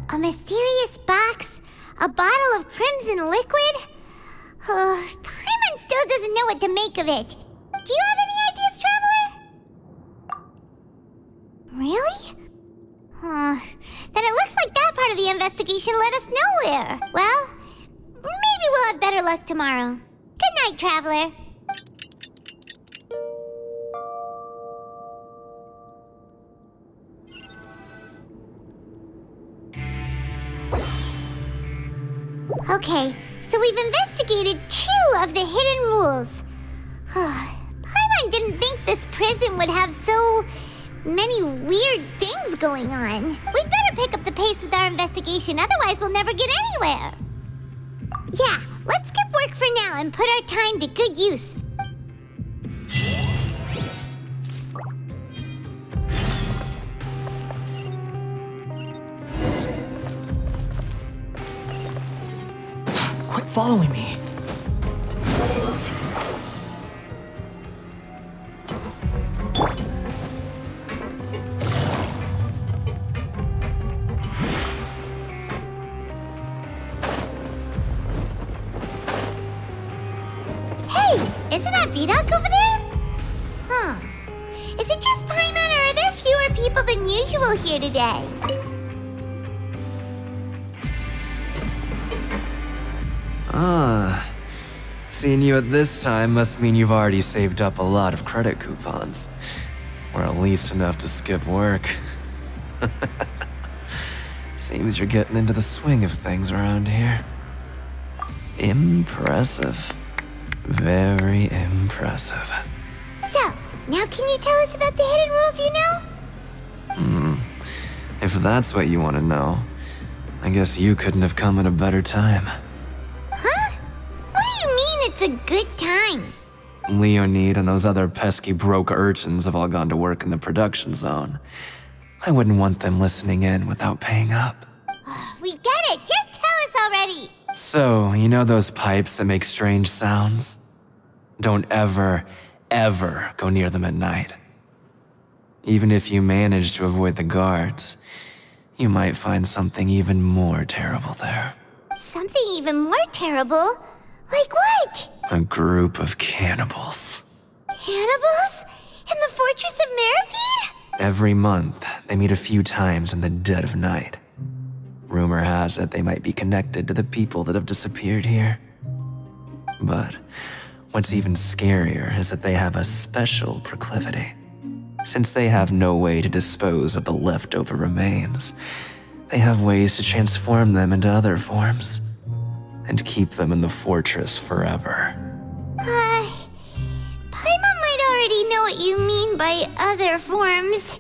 A mysterious box? A bottle of crimson liquid? Paimon still doesn't know what to make of it. Do you have any ideas, Traveler? Really? Then it looks like that part of the investigation led us nowhere. Well, maybe we'll have better luck tomorrow. Good night, Traveler. Okay, so we've investigated 2 of the hidden rules. Paimon didn't think this prison would have so many weird things going on. We'd better pick up the pace with our investigation, otherwise we'll never get anywhere. Yeah, let's skip work for now and put our time to good use. Quit following me. Isn't that Vidoc over there? Huh. Is it just Paimon, or are there fewer people than usual here today? Ah. Seeing you at this time must mean you've already saved up a lot of credit coupons. Or at least enough to skip work. Seems you're getting into the swing of things around here. Impressive. Very impressive. So, now can you tell us about the hidden rules you know? If that's what you want to know, I guess you couldn't have come at a better time. Huh? What do you mean it's a good time? Leonid and those other pesky broke urchins have all gone to work in the production zone. I wouldn't want them listening in without paying up. We get it! Just tell us already! So, you know those pipes that make strange sounds? Don't ever, ever go near them at night. Even if you manage to avoid the guards, you might find something even more terrible there. Something even more terrible? Like what? A group of cannibals. Cannibals? In the Fortress of Meripede? Every month, they meet a few times in the dead of night. Rumor has it they might be connected to the people that have disappeared here. But what's even scarier is that they have a special proclivity. Since they have no way to dispose of the leftover remains, they have ways to transform them into other forms and keep them in the fortress forever. Paimon might already know what you mean by other forms.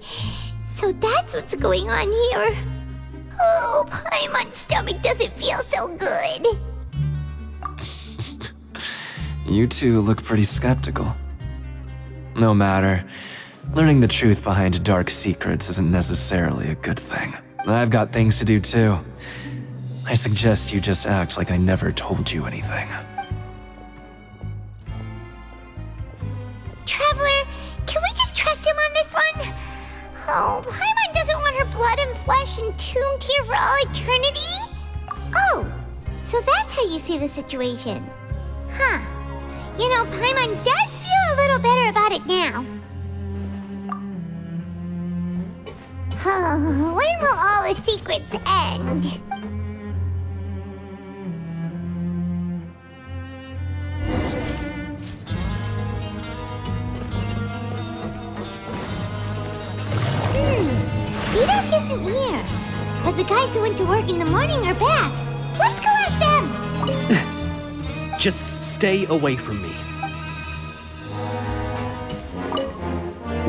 So that's what's going on here. Oh, Paimon's stomach doesn't feel so good. You two look pretty skeptical. No matter. Learning the truth behind dark secrets isn't necessarily a good thing. I've got things to do too. I suggest you just act like I never told you anything. Traveler, can we just trust him on this one? Oh, Paimon doesn't want her blood and flesh entombed here for all eternity? Oh, so that's how you see the situation. Huh. You know, Paimon does feel a little better about it now. When will all the secrets end? Vidoc isn't here. But the guys who went to work in the morning are back. Let's go ask them! Just stay away from me.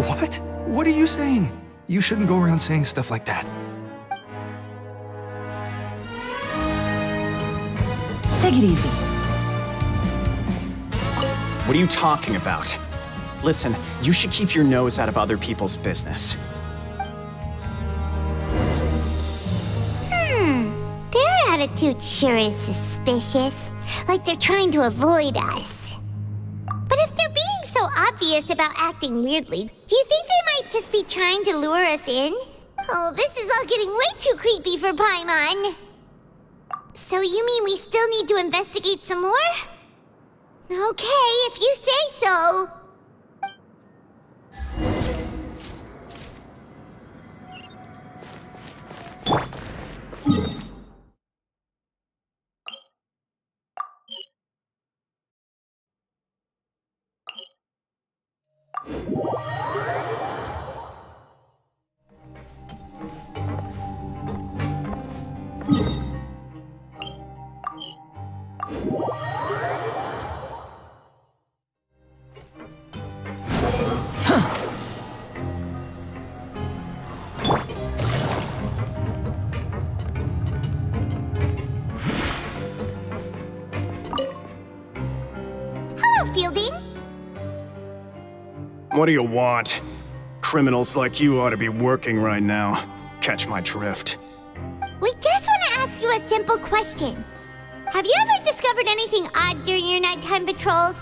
What? What are you saying? You shouldn't go around saying stuff like that. Take it easy. What are you talking about? Listen, you should keep your nose out of other people's business. Their attitude sure is suspicious. Like they're trying to avoid us. But if they're being so obvious about acting weirdly, do you think they might just be trying to lure us in? Oh, this is all getting way too creepy for Paimon. So you mean we still need to investigate some more? Okay, if you say so. Fielding? What do you want? Criminals like you ought to be working right now. Catch my drift. We just want to ask you a simple question. Have you ever discovered anything odd during your nighttime patrols?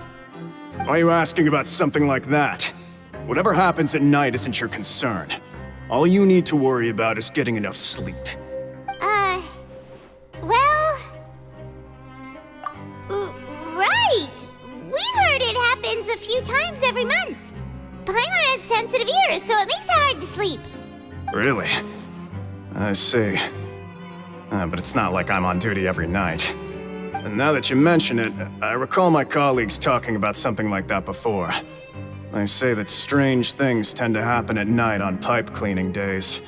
Why are you asking about something like that? Whatever happens at night isn't your concern. All you need to worry about is getting enough sleep. Well... right! We've heard it happens Really? I see. But it's not like I'm on duty every night. And now that you mention it, I recall my colleagues talking about something like that before. They say that strange things tend to happen at night on pipe cleaning days.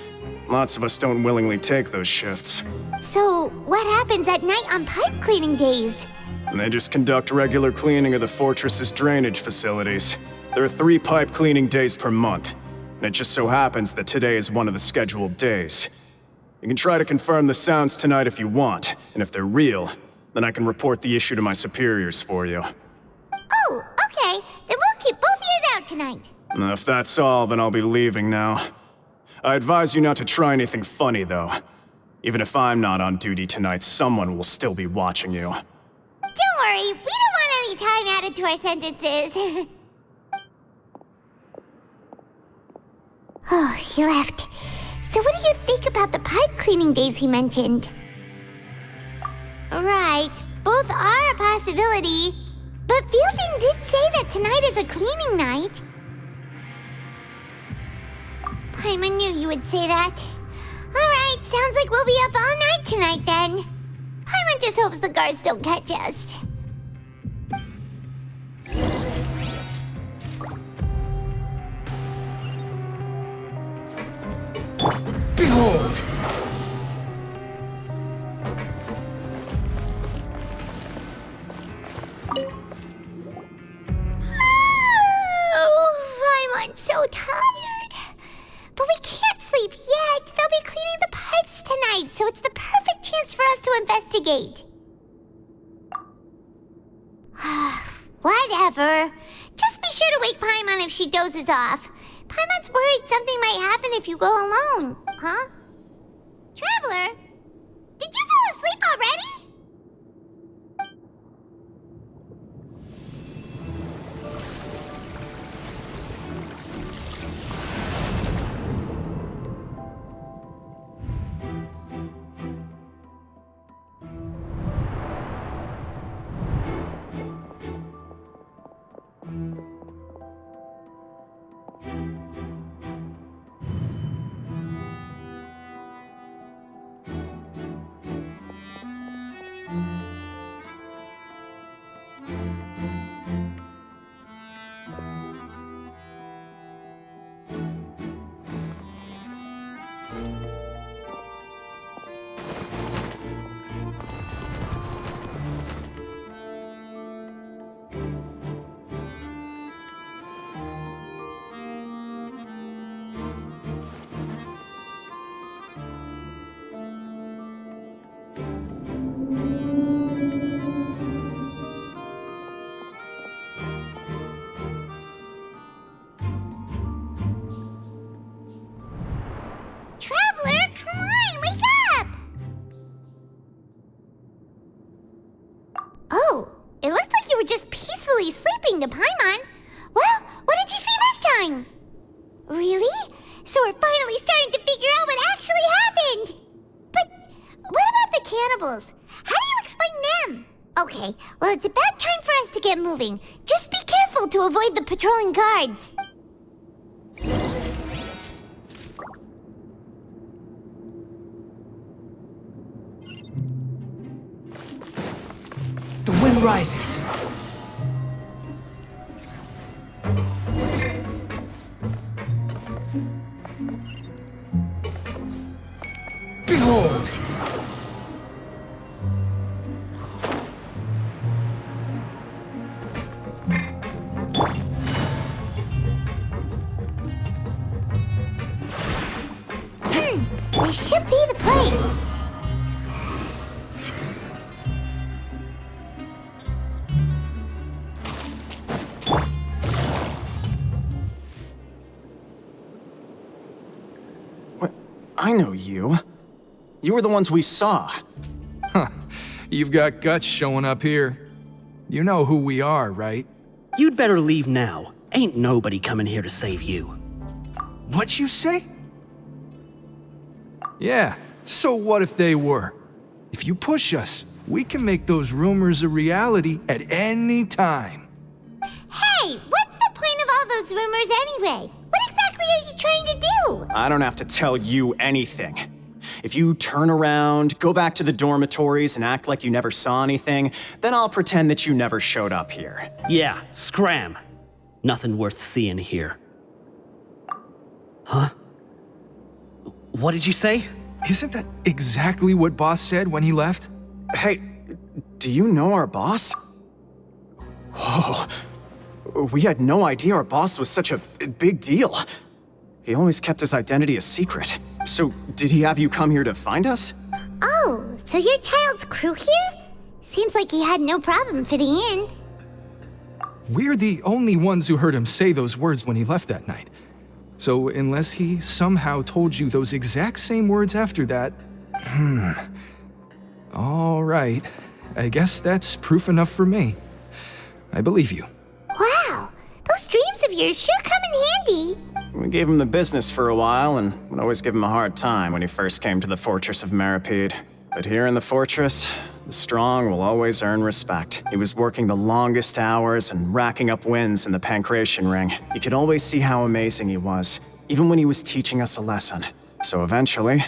Lots of us don't willingly take those shifts. So, what happens at night on pipe cleaning days? And they just conduct regular cleaning of the fortress's drainage facilities. There are 3 pipe cleaning days per month, and it just so happens that today is one of the scheduled days. You can try to confirm the sounds tonight if you want, and if they're real, then I can report the issue to my superiors for you. Oh, okay. Then we'll keep both ears out tonight. And if that's all, then I'll be leaving now. I advise you not to try anything funny, though. Even if I'm not on duty tonight, someone will still be watching you. Don't worry, we don't want any time added to our sentences. Oh, he left. So what do you think about the pipe cleaning days he mentioned? Right, both are a possibility. But Fielding did say that tonight is a cleaning night. Paimon knew you would say that. Alright, sounds like we'll be up all night tonight then. Paimon just hopes the guards don't catch us. Behold! Oh, I'm so tired. But we can't sleep yet. They'll be cleaning the pipes tonight, so it's the perfect chance for us to investigate. Whatever. Just be sure to wake Paimon if she dozes off. Paimon's worried something might happen if you go alone. Huh? Traveler? Did you fall asleep already? To Paimon. Well, what did you see this time? Really? So we're finally starting to figure out what actually happened. But what about the cannibals? How do you explain them? Okay, well, it's about time for us to get moving. Just be careful to avoid the patrolling guards. The wind rises. Behold! This should be the place. What? I know you. You were the ones we saw. Huh. You've got guts showing up here. You know who we are, right? You'd better leave now. Ain't nobody coming here to save you. What'd you say? Yeah, so what if they were? If you push us, we can make those rumors a reality at any time. Hey, what's the point of all those rumors anyway? What exactly exactly are you trying to do? I don't have to tell you anything. If you turn around, go back to the dormitories and act like you never saw anything, then I'll pretend that you never showed up here. Yeah, scram. Nothing worth seeing here. Huh? What did you say? Isn't that exactly what Boss said when he left? Hey, do you know our boss? Whoa. We had no idea our boss was such a big deal. He always kept his identity a secret. So, did he have you come here to find us? Oh, so your child's crew here? Seems like he had no problem fitting in. We're the only ones who heard him say those words when he left that night. So, unless he somehow told you those exact same words after that... All right. I guess that's proof enough for me. I believe you. Wow, those dreams of yours sure come in handy. We gave him the business for a while and would always give him a hard time when he first came to the Fortress of Meripede. But here in the fortress, the strong will always earn respect. He was working the longest hours and racking up wins in the Pancration Ring. You could always see how amazing he was, even when he was teaching us a lesson. So eventually,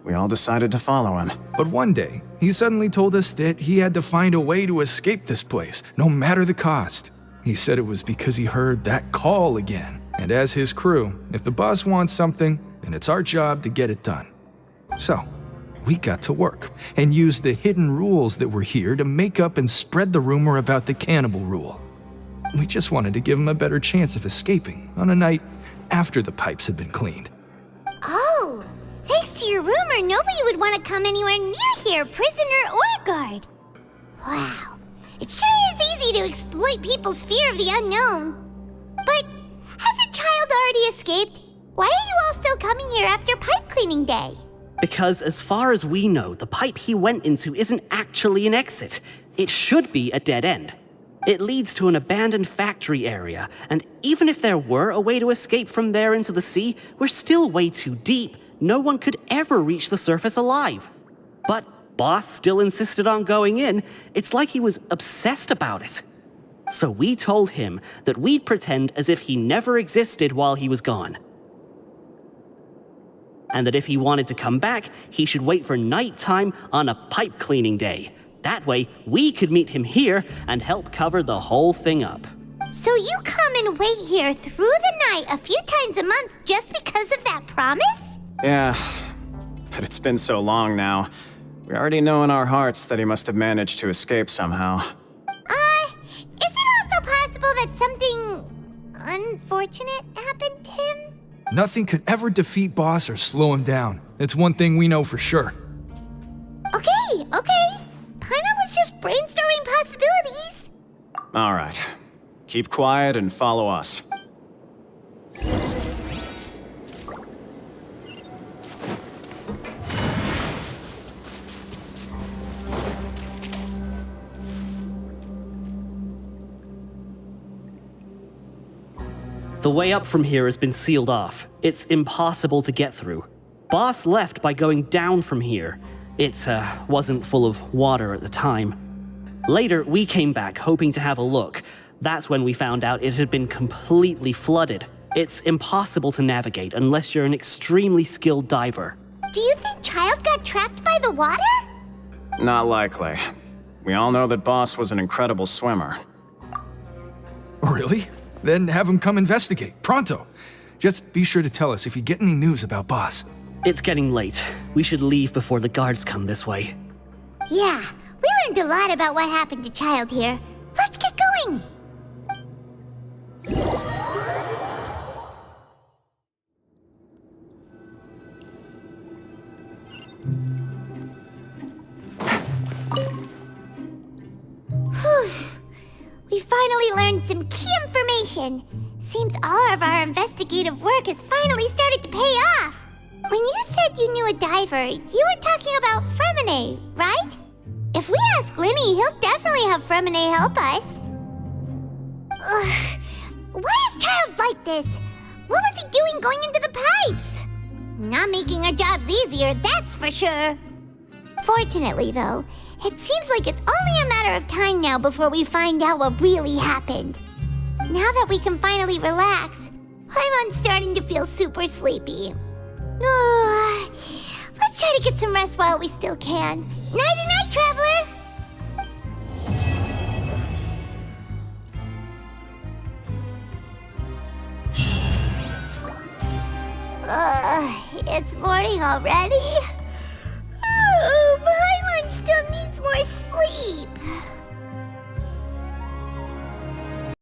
we all decided to follow him. But one day, he suddenly told us that he had to find a way to escape this place, no matter the cost. He said it was because he heard that call again. And as his crew, if the boss wants something, then it's our job to get it done. So, we got to work and used the hidden rules that were here to make up and spread the rumor about the cannibal rule. We just wanted to give him a better chance of escaping on a night after the pipes had been cleaned. Oh, thanks to your rumor, nobody would want to come anywhere near here, prisoner or guard. Wow, it sure is easy to exploit people's fear of the unknown. But has a child already escaped? Why are you all still coming here after pipe cleaning day? Because as far as we know, the pipe he went into isn't actually an exit. It should be a dead end. It leads to an abandoned factory area, and even if there were a way to escape from there into the sea, we're still way too deep. No one could ever reach the surface alive. But Boss still insisted on going in. It's like he was obsessed about it. So we told him that we'd pretend as if he never existed while he was gone. And that if he wanted to come back, he should wait for nighttime on a pipe cleaning day. That way, we could meet him here and help cover the whole thing up. So you come and wait here through the night a few times a month just because of that promise? Yeah, but it's been so long now. We already know in our hearts that he must have managed to escape somehow. Is it also possible that something unfortunate happened to him? Nothing could ever defeat Boss or slow him down. It's one thing we know for sure. Okay. Paimon was just brainstorming possibilities. All right. Keep quiet and follow us. The way up from here has been sealed off. It's impossible to get through. Boss left by going down from here. It wasn't full of water at the time. Later, we came back hoping to have a look. That's when we found out it had been completely flooded. It's impossible to navigate unless you're an extremely skilled diver. Do you think Child got trapped by the water? Not likely. We all know that Boss was an incredible swimmer. Really? Then have him come investigate, pronto. Just be sure to tell us if you get any news about Boss. It's getting late. We should leave before the guards come this way. Yeah, we learned a lot about what happened to Child here. Let's get going! We finally learned some key information. Seems all of our investigative work has finally started to pay off. When you said you knew a diver, you were talking about Fremine, right? If we ask Linny, he'll definitely have Fremine help us. Ugh. Why is Child like this? What was he doing going into the pipes? Not making our jobs easier, that's for sure. Fortunately, though, it seems like it's only a matter of time now before we find out what really happened. Now that we can finally relax, I'm starting to feel super sleepy. Let's try to get some rest while we still can. Night-night, traveler! It's morning already? Oh, Paimon still needs more sleep.